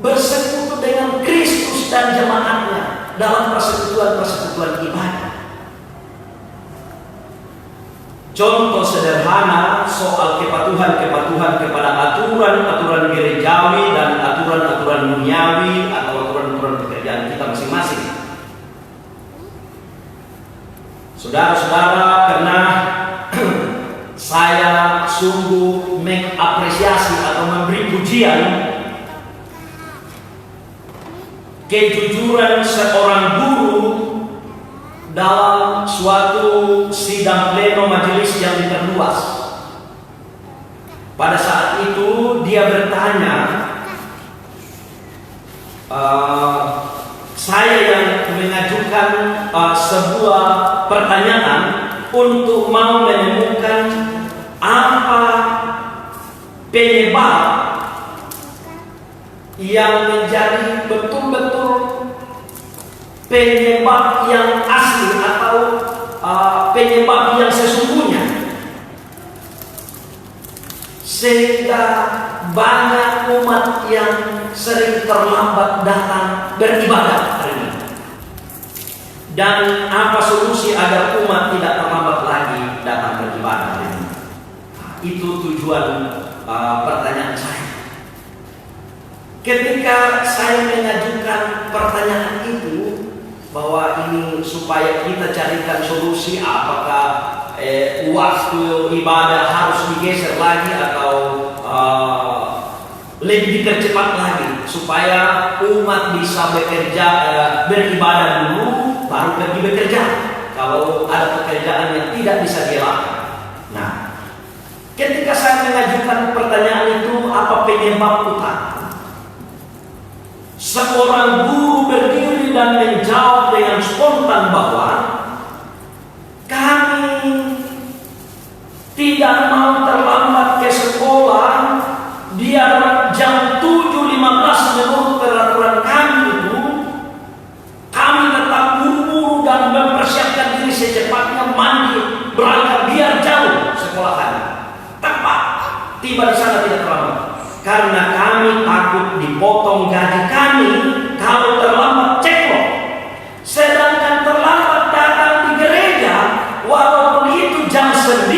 bersekutu dengan Kristus dan jemaatnya dalam persekutuan ibadah? Contoh sederhana soal kepatuhan kepada aturan gerejawi dan aturan duniawi atau aturan pekerjaan kita masing-masing. Saudara-saudara, karena saya sungguh mengapresiasi atau memberi pujian kejujuran seorang guru dalam suatu sidang pleno majelis yang diperluas. Pada saat itu dia bertanya, saya yang mengajukan sebuah pertanyaan untuk mau menemukan apa penyebab yang menjadi betul-betul penyebab yang asli atau penyebab yang sesungguhnya, sehingga banyak umat yang sering terlambat datang beribadah hari ini. Dan apa solusi agar umat tidak terlambat lagi datang beribadah hari ini? Itu tujuan pertanyaan saya. Ketika saya mengajukan pertanyaan itu, bahwa ini supaya kita carikan solusi, apakah waktu ibadah harus digeser lagi atau lebih dipercepat lagi supaya umat bisa bekerja, beribadah dulu baru pergi bekerja kalau ada pekerjaan yang tidak bisa dilakukan. Nah, ketika saya mengajukan pertanyaan itu, apa penyebab utama? Seorang guru berdiri dan menjawab dengan spontan bahwa kami tidak mau terlambat ke sekolah biar jam 7.15 menurut peraturan kami itu. Kami tetap buru-buru dan mempersiapkan diri secepatnya mandi berangkat biar jauh sekolah kami. Tepat tiba di sana tidak terlambat. Karena kami takut dipotong gaji kami kalau terlambat ceklok. Sedangkan terlambat datang di gereja, walaupun itu jam 9,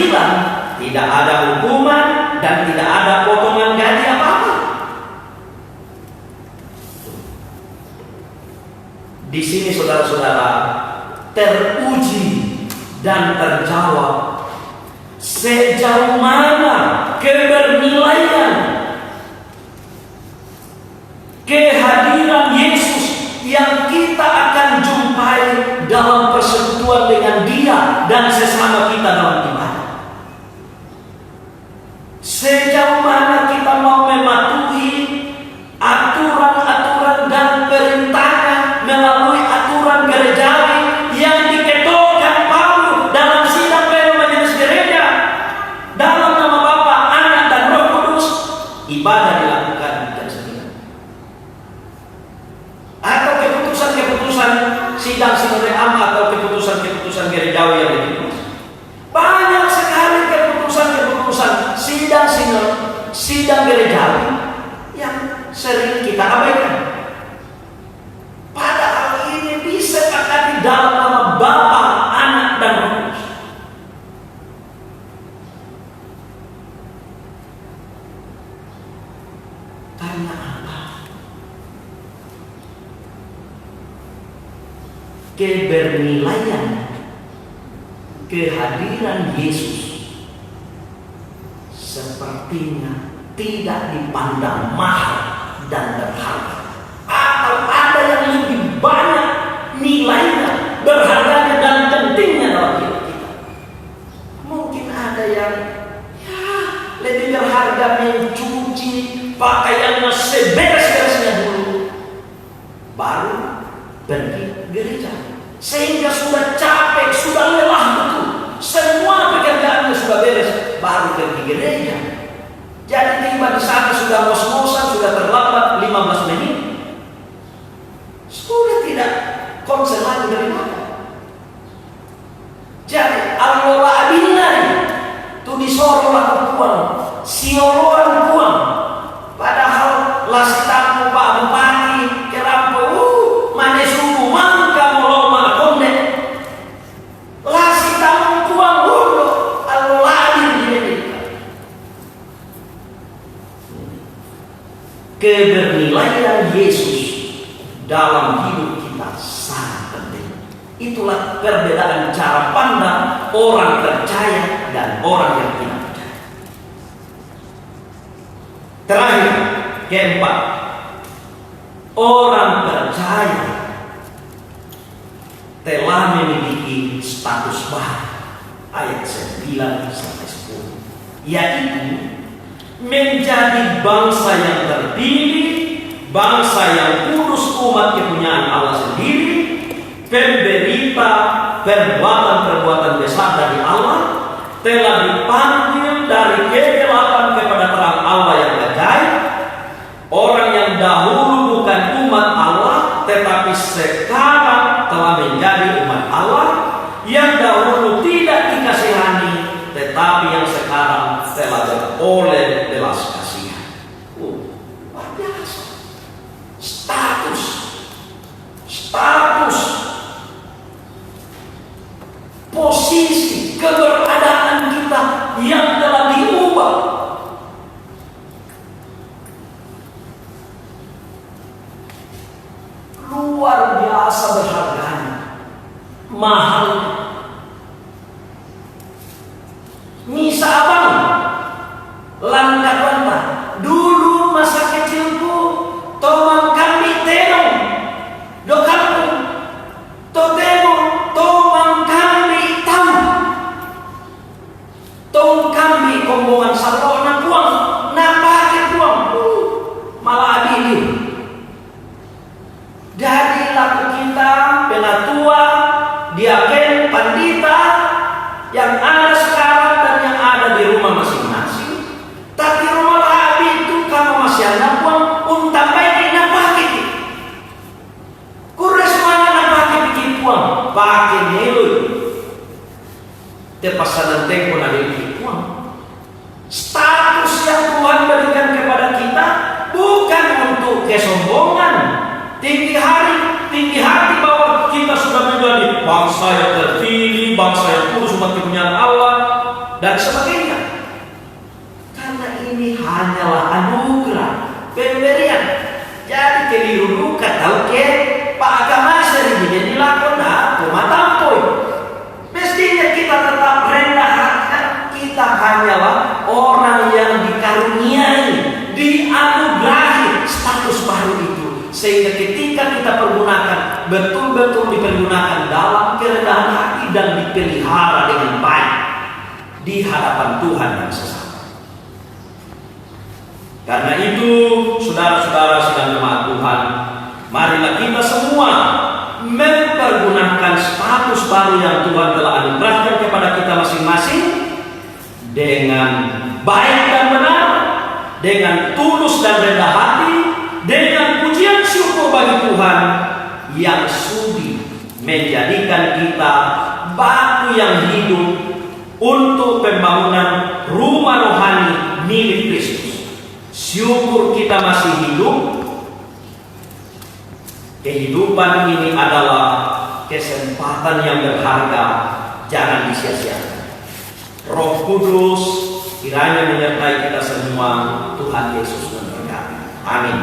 tidak ada hukuman dan tidak ada potongan gaji apa-apa. Di sini saudara-saudara teruji dan terjawab sejauh mana kebernilaian kehadiran Yesus yang kita akan jumpai dalam persekutuan dengan Dia dan sesama kita dalam ibadah. Sejauh mana kita mau mematuhi aturan-aturan dan perintahnya melalui aturan gerejawi yang diketuakan Paulus dalam sidang pleno majelis gereja. Dalam nama Bapa, Anak dan Roh Kudus, ibadah dilakukan jam 9. Atau keputusan-keputusan sidang sinode amma atau keputusan-keputusan gerejawi yang lebih luas. Banyak sekali keputusan-keputusan sidang gerejawi yang sering kita abaikan. Padahal ini disepakati dalam nama Bapa, Anak dan Roh Kudus. Karena apa? Kebernilaian kehadiran Yesus sepertinya tidak dipandang mahal dan berharga, atau ada yang lebih banyak nilainya, berharganya dan pentingnya dalam hidup kita. Mungkin ada yang lebih berharga mencuci pakaiannya seberes-beresnya dulu baru pergi gereja, sehingga sudah capek, sudah lelah betul, semua pekerjaannya sudah beres baru pergi gereja. Jadi tiba di sana sudah ngos-ngosan, sudah terlambat 15 menit, sudah tidak konsen lagi dari mana. Jadi allola abinari tu disorolah kuang, sioloan kuang, padahal lasitamu Pak Bupati kerampo mane suku mangka moloma konde lasitamu kuang hundo allola abinari. Kebernilaian Yesus dalam hidup kita sangat penting. Itulah perbedaan cara pandang orang percaya dan orang yang tidak percaya. Terakhir, keempat, orang percaya telah memiliki status baru. Ayat 9 sampai 10, yaitu menjadi bangsa yang terpilih, bangsa yang kudus, umat kepunyaan Allah sendiri, pemberita perbuatan-perbuatan besar dari Allah, telah dipanggil dari kegelapan kepada terang Allah yang ajaib, orang yang dahulu bukan umat Allah tetapi sekarang telah menjadi umat Allah, yang dahulu tidak dikasihani tetapi yang sekarang telah beroleh belas kasihan. Luar biasa. Status, posisi, keberadaan kita yang telah diubah. Luar biasa berharganya, mahalnya. Misa abang, langkah-langkah. Dulu masa kecilku, tomang kami tenong, do kampung, to tenong, tomang kami tam, tong kami kombongan sarwa na puang, napake puang, malah adili. Jadi laku kita penatua diaken, pandita yang ada sekarang dan yang ada di rumah masing-masing. Tapi rumah labi itu kamu masih anak buang unta baik na pakai. Kures mana na pakai bikin buang, pakai nelui. Tepasanan tempo na bikin buang. Status yang Tuhan berikan kepada kita bukan untuk kesombongan, tinggi hati bahwa kita sudah menjadi bangsa yang terpilih, bangsa yang kudus, umat kepunyaan Allah dan sebagainya. Karena ini hanyalah anugerah pemberian. Jadi keliru tahu ke Pak agama sering jadi lakon matampoi. Mestinya kita tetap rendah hati. Kita hanyalah orang yang dikaruniai, dianugerahi status baru itu. Sehingga ketika kita pergunakan, betul-betul dipergunakan dalam kerendahan hati dan dipelihara dengan baik di hadapan Tuhan yang sesama. Karena itu, saudara-saudara sedang jemaat Tuhan, marilah kita semua mempergunakan status baru yang Tuhan telah anugerahkan kepada kita masing-masing dengan baik dan benar, dengan tulus dan rendah hati, dengan pujian syukur bagi Tuhan yang sudi menjadikan kita batu yang hidup untuk pembangunan rumah rohani milik Kristus. Syukur kita masih hidup. Kehidupan ini adalah kesempatan yang berharga, jangan disia-siakan. Roh Kudus kiranya menyertai kita semua. Tuhan Yesus memberkati. Amin.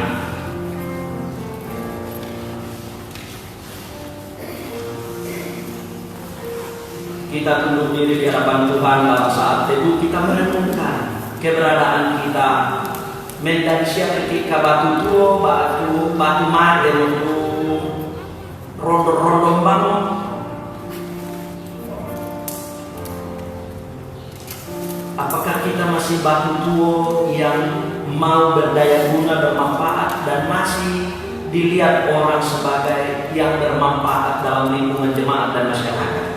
Kita tunduk diri di hadapan Tuhan dalam saat teduh kita merenungkan keberadaan kita. Mendansia ketika batu tua, batu made untuk rondo-rondo bangun. Apakah kita masih batu tua yang mau berdaya guna, bermanfaat, dan masih dilihat orang sebagai yang bermanfaat dalam lingkungan jemaat dan masyarakat?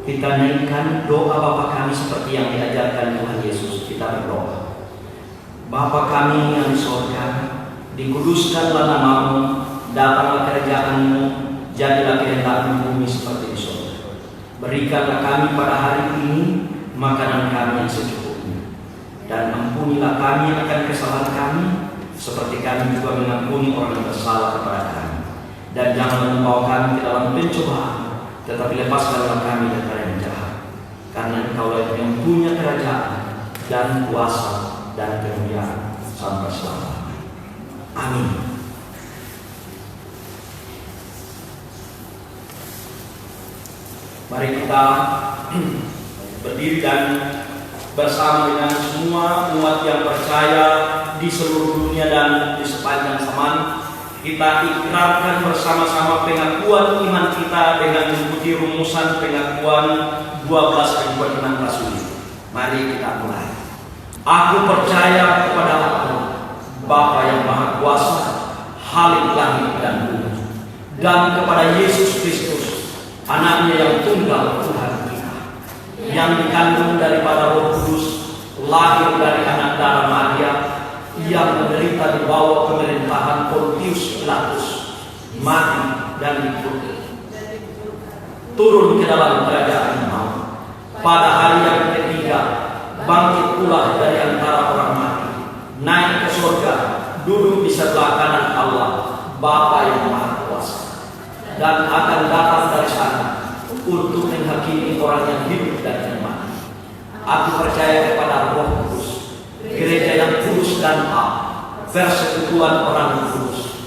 Kita naikkan doa Bapa kami seperti yang diajarkan Tuhan Yesus. Kita berdoa. Bapa kami yang di surga, dikuduskanlah namamu, datanglah kerajaan-Mu, jadilah kehendak-Mu bumi seperti di surga. Berikanlah kami pada hari ini makanan kami yang secukupnya, dan ampunilah kami akan kesalahan kami, seperti kami juga mengampuni orang yang bersalah kepada kami. Dan jangan membawa kami ke dalam pencobaan, tetapi lepaskanlah kami daripada yang jahat. Karena Engkaulah yang punya kerajaan dan kuasa dan kemuliaan sampai selamanya. Amin. Mari kita berdiri dan bersama dengan semua umat yang percaya di seluruh dunia dan di sepanjang zaman, kita ikrarkan bersama-sama pengakuan iman kita dengan mengikuti rumusan pengakuan 12 pengakuan iman Rasul. Mari kita mulai. Aku percaya kepada Allah, Bapa yang Maha Kuasa, Khalik langit dan bumi, dan kepada Yesus Kristus, Anaknya yang tunggal Tuhan kita, yang dikandung daripada Roh Kudus, lahir dari anak darah Maria, yang menderita di bawah pemerintahan Pontius Pilatus, mati dan dikutuk, turun ke dalam kerajaan maut, pada hari yang ketiga bangkit pula dari antara orang mati, naik ke surga, duduk di sebelah kanan Allah, Bapa yang Maha Kuasa, dan akan datang dari sana untuk menghakimi orang yang hidup dan yang mati. Aku percaya kepada Roh Kudus, gereja yang kudus dan am, persekutuan orang kudus,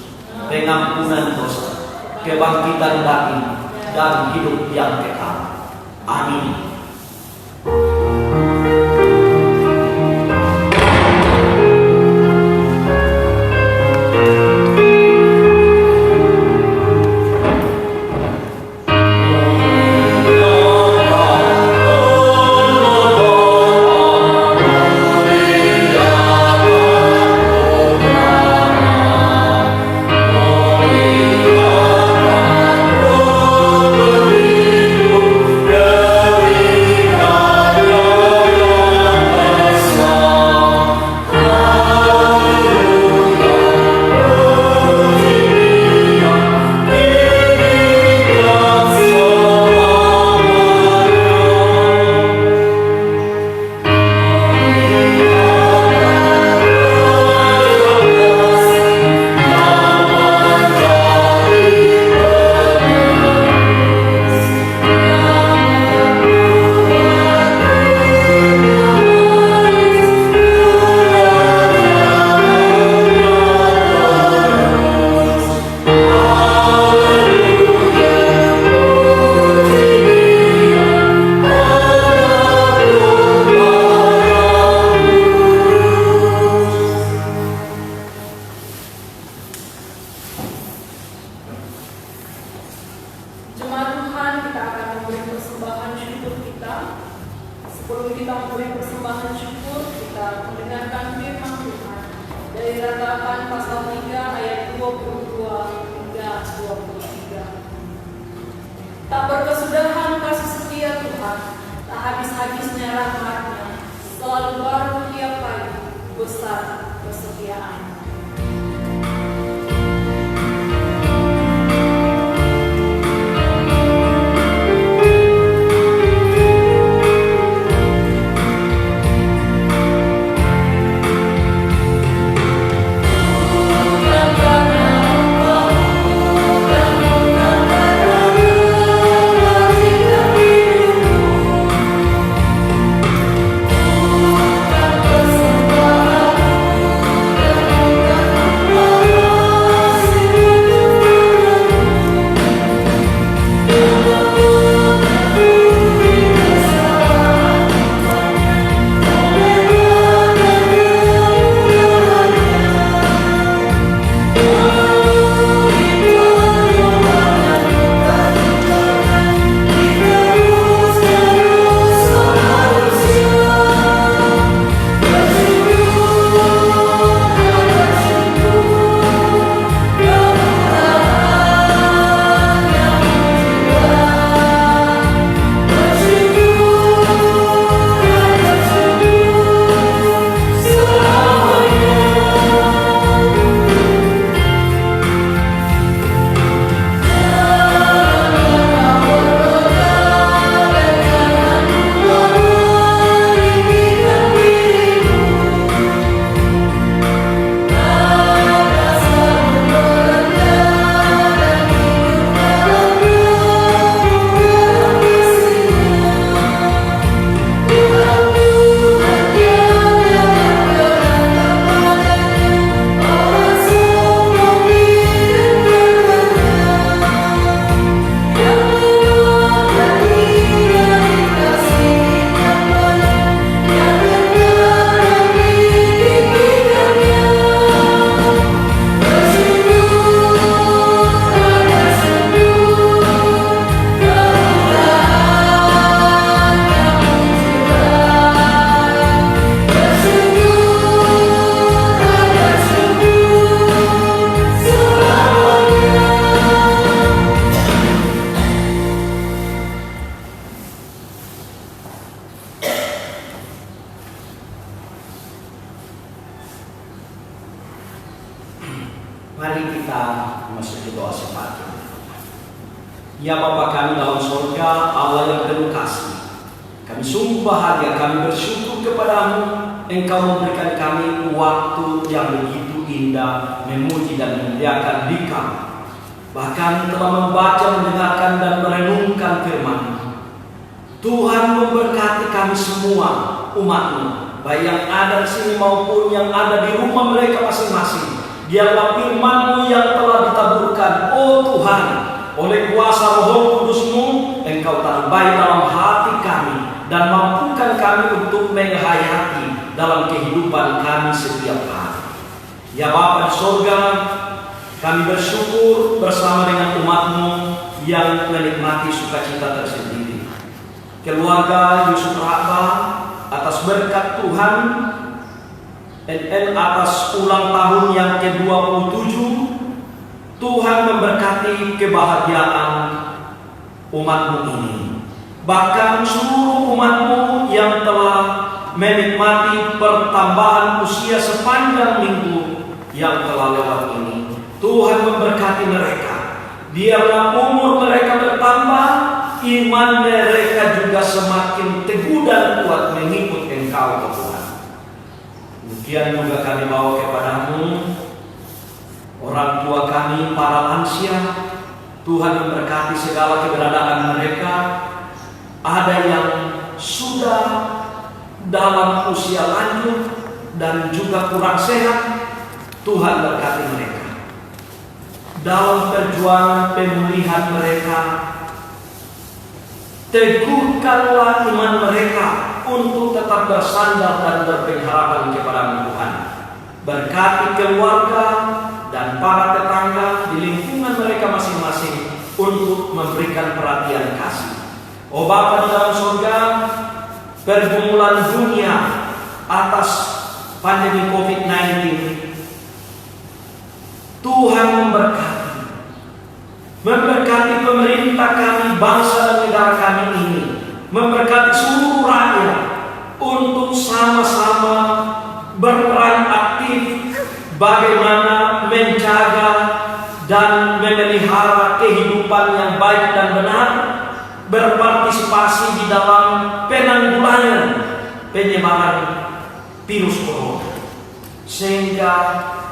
pengampunan dosa, kebangkitan daging, dan hidup yang kekal. Amin. Jemaat Tuhan, kita akan memberi persembahan syukur kita. Sebelum kita memberi persembahan syukur, kita mendengarkan firman Tuhan dari Ratapan pasal 3 ayat 22 hingga 23. Tak berkesudahan kasih setia Tuhan, tak habis-habisnya rahmat-Nya, selalu baru tiap pagi, besar kesetiaan. Mari kita masuk ke doa syafaat. Ya Bapa kami dalam surga, Allah yang penuh kasih, kami sungguh bahagia, kami bersyukur kepadamu. Engkau memberikan kami waktu yang begitu indah, memuji dan memuliakan Dikau. Bahkan telah membaca, mendengarkan dan merenungkan firman. Tuhan memberkati kami semua, umat-Mu, baik yang ada di sini maupun yang ada di rumah mereka masing-masing. masing-masing. Biarlah firman-Mu yang telah ditaburkan, oh Tuhan, oleh kuasa Roh Kudus-Mu, Engkau tambahi dalam hati kami dan mampukan kami untuk menghayati dalam kehidupan kami setiap hari. Ya Bapa di surga, kami bersyukur bersama dengan umat-Mu yang menikmati sukacita tersendiri. Keluarga Yusuf Raba atas berkat Tuhan, atas ulang tahun yang ke-27, Tuhan memberkati kebahagiaan umat-Mu ini. Bahkan seluruh umat-Mu yang telah menikmati pertambahan usia sepanjang minggu yang telah lewat ini, Tuhan memberkati mereka. Biarlah umur mereka bertambah, iman mereka juga semakin teguh dan kuat mengikut Engkau, Tuhan. Demikian juga kami bawa kepada-Mu orang tua kami, para lansia. Tuhan memberkati segala keberadaan mereka. Ada yang sudah dalam usia lanjut dan juga kurang sehat. Tuhan berkati mereka dalam perjuangan pemulihan mereka. Teguhkanlah iman mereka untuk tetap bersandar dan berpengharapan kepada Tuhan. Berkati keluarga dan para tetangga di lingkungan mereka masing-masing untuk memberikan perhatian kasih. Oh Bapa di dalam surga, pergumulan dunia atas pandemi COVID-19, Tuhan memberkati pemerintah kami, bangsa dan negara kami ini, memberkati seluruh rakyat untuk sama-sama berperan aktif bagaimana menjaga dan memelihara kehidupan yang baik dan benar, berpartisipasi di dalam penanggulangan penyebaran virus corona, sehingga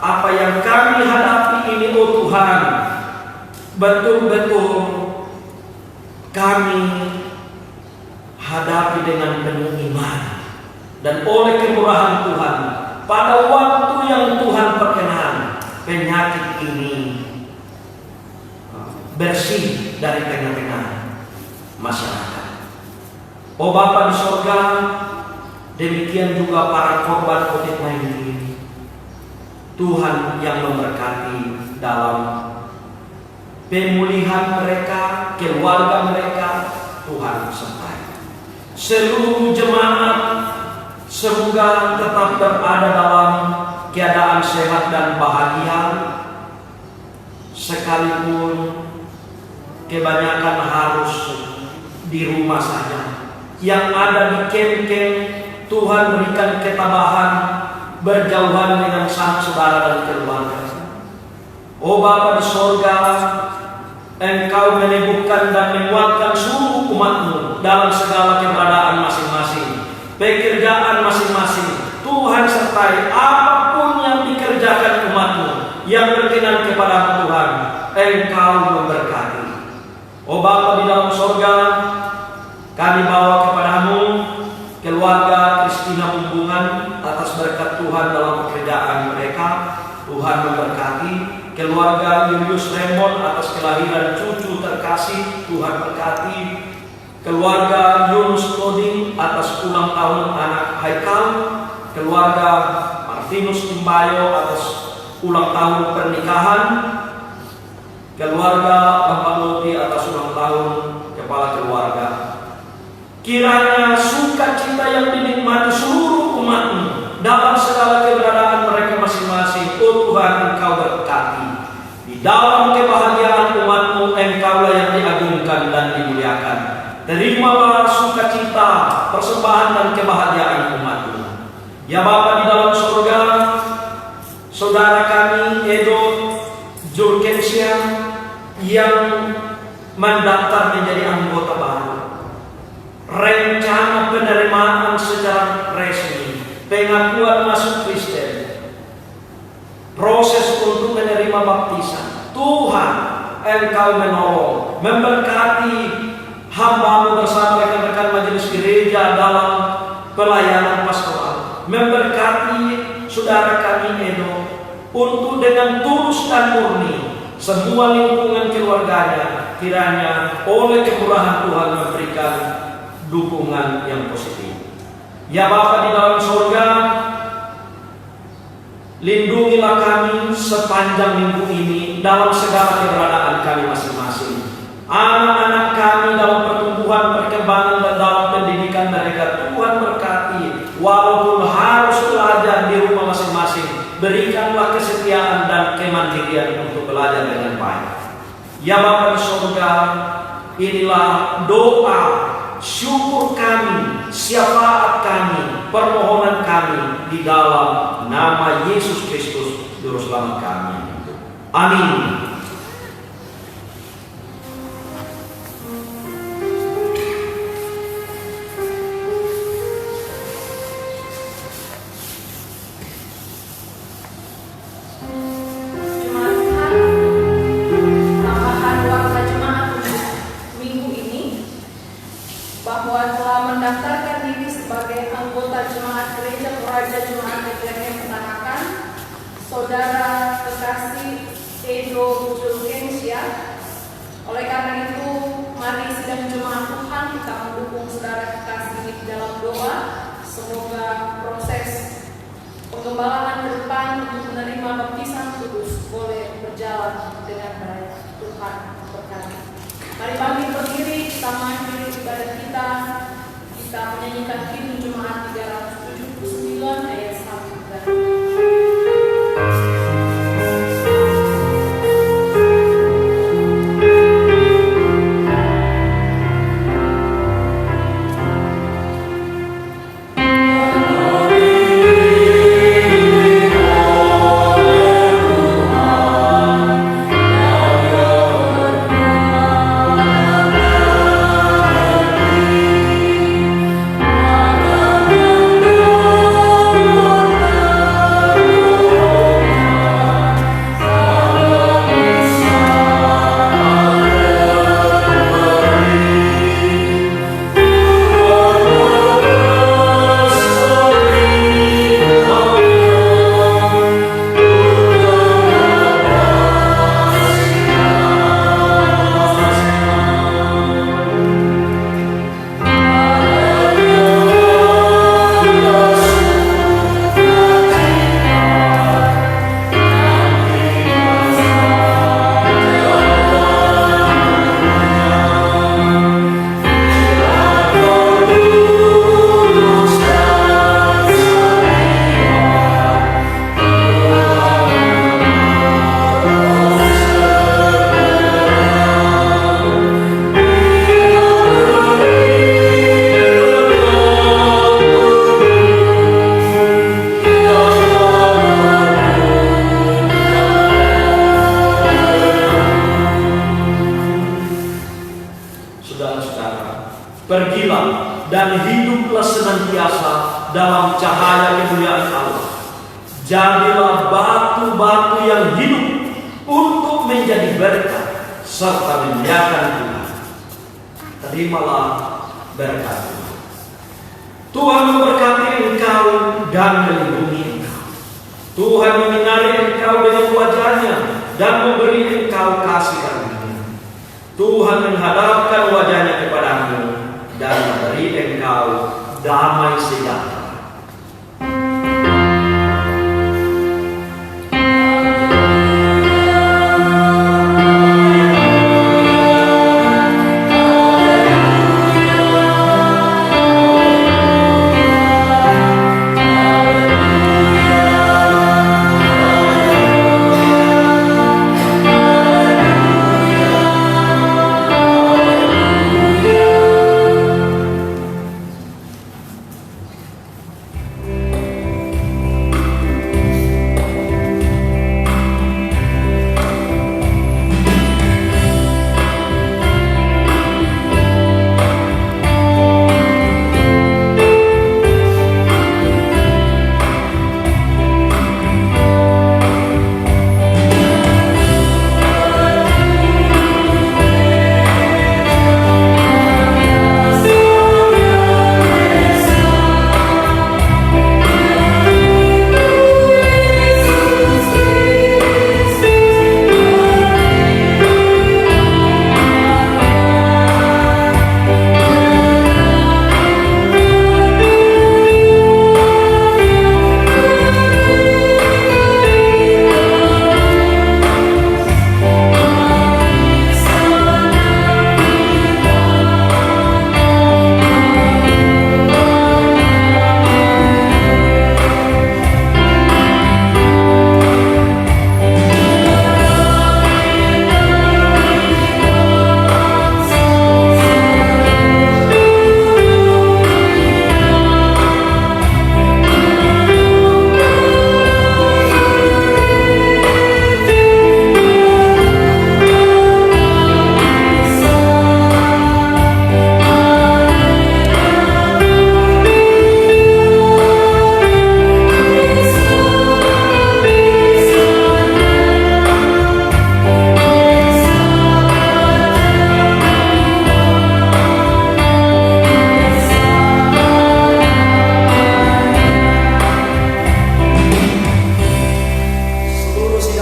apa yang kami hadapi ini, oh Tuhan, betul-betul kami hadapi dengan penuh iman. Dan oleh kemurahan Tuhan, pada waktu yang Tuhan perkenan, penyakit ini bersih dari tengah-tengah masyarakat. Oh Bapa di surga, demikian juga para korban COVID-19, Tuhan yang memberkati dalam pemulihan mereka, keluarga mereka, Tuhan sertai. Seluruh jemaat semoga tetap berada dalam keadaan sehat dan bahagia, sekalipun kebanyakan harus di rumah saja. Yang ada di kem-kem, Tuhan berikan ketabahan, berjauhan dengan sanak saudara dan keluarga. Oh Bapa di surga, Engkau meneguhkan dan menguatkan seluruh umat-Mu dalam segala keberadaan masing-masing, pekerjaan masing-masing. Tuhan sertai apapun yang dikerjakan umat-Mu yang berkenan kepada Tuhan, Engkau memberkati. Oh Bapa di dalam surga, kami bawa kepada-Mu keluarga Kristina Bumbungan atas berkat Tuhan dalam pekerjaan mereka. Tuhan memberkati keluarga Julius Raymond atas kelahiran cucu terkasih. Tuhan berkati keluarga Yunus Toding atas ulang tahun anak Haikal, keluarga Martinus Imbayo atas ulang tahun pernikahan, keluarga Bapak Loti atas ulang tahun kepala keluarga. Kiranya sukacita yang dinikmati seluruh umat-Mu dalam segala keberadaan mereka masing-masing, oh Tuhan, Engkau berkati. Di dalam kebahagiaan umat-Mu, Engkaulah yang diagungkan dan dimuliakan. Terimalah sukacita, persembahan dan kebahagiaan umat-Mu. Ya Bapa di dalam surga, saudara kami Edo Jurgensia yang mendaftar menjadi anggota baru, rencana penerimaan secara resmi, pengakuan masuk Kristen, proses untuk menerima baptisan. Tuhan, Engkau menolong, memberkati hamba-Mu bersama rekan-rekan majelis gereja dalam pelayanan pastoral, memberkati saudara kami Edo untuk dengan tulus dan murni semua lingkungan keluarganya kiranya oleh kemurahan Tuhan memberikan dukungan yang positif. Ya Bapa di dalam surga, lindungilah kami sepanjang minggu ini dalam segala keberadaan kami masing-masing. Anak-anak kami dalam pertumbuhan, perkembangan dan dalam pendidikan mereka Tuhan berkati. Walaupun harus belajar di rumah masing-masing, berikanlah kesetiaan dan kemandirian untuk belajar dengan baik. Ya Bapa di surga, inilah doa, syukur kami, syafaat kami, permohonan kami di dalam nama Yesus Kristus Juru Selamat kami. Amin. Bahwa telah mendaftarkan diri sebagai anggota Jemaat Gereja Peraja Jemaat Bethlehem Petanakan, Saudara kekasih Edo Julkensia. Oleh karena itu, mari sidang jemaat Tuhan kita mendukung saudara kekasih ini di dalam doa. Semoga proses pengembalaan ke depan untuk menerima baptisan kudus boleh berjalan dengan baik. Tuhan berkati. Mari bangkit berdiri, kita mengakhiri ibadat kita. Kita menyanyikan Kidung Jemaat 379 ayat 1 dan 2. Pergilah dan hiduplah senantiasa dalam cahaya kemuliaan Allah. Jadilah batu-batu yang hidup untuk menjadi berkat serta memuliakan Tuhan. Terimalah berkat Tuhan. Tuhan memberkati engkau dan melindungi engkau. Tuhan menyinari engkau dengan wajah-Nya dan memberi engkau kasih karunia. Tuhan menghadapkan wajah-Nya kepadamu dan memberi engkau damai sejahtera.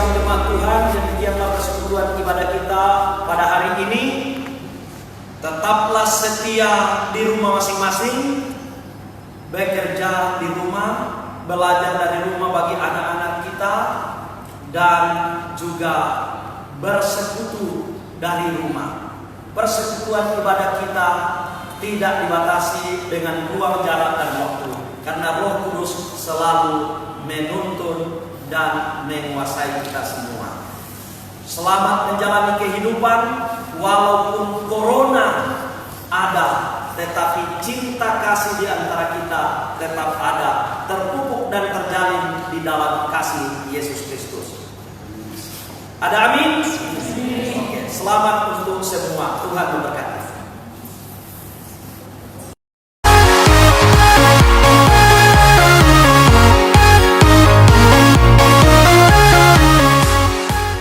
sidang jemaat Tuhan, demikianlah persekutuan ibadah kita pada hari ini. Tetaplah setia di rumah masing-masing, bekerja di rumah, belajar dari rumah bagi anak-anak kita, dan juga bersekutu dari rumah. Persekutuan ibadah kita tidak dibatasi dengan ruang, jarak, dan waktu, karena Roh Kudus selalu menuntun dan menguasai kita semua. Selamat menjalani kehidupan walaupun corona ada, tetapi cinta kasih di antara kita tetap ada, terpupuk dan terjalin di dalam kasih Yesus Kristus. Ada amin? Oke, selamat untuk semua.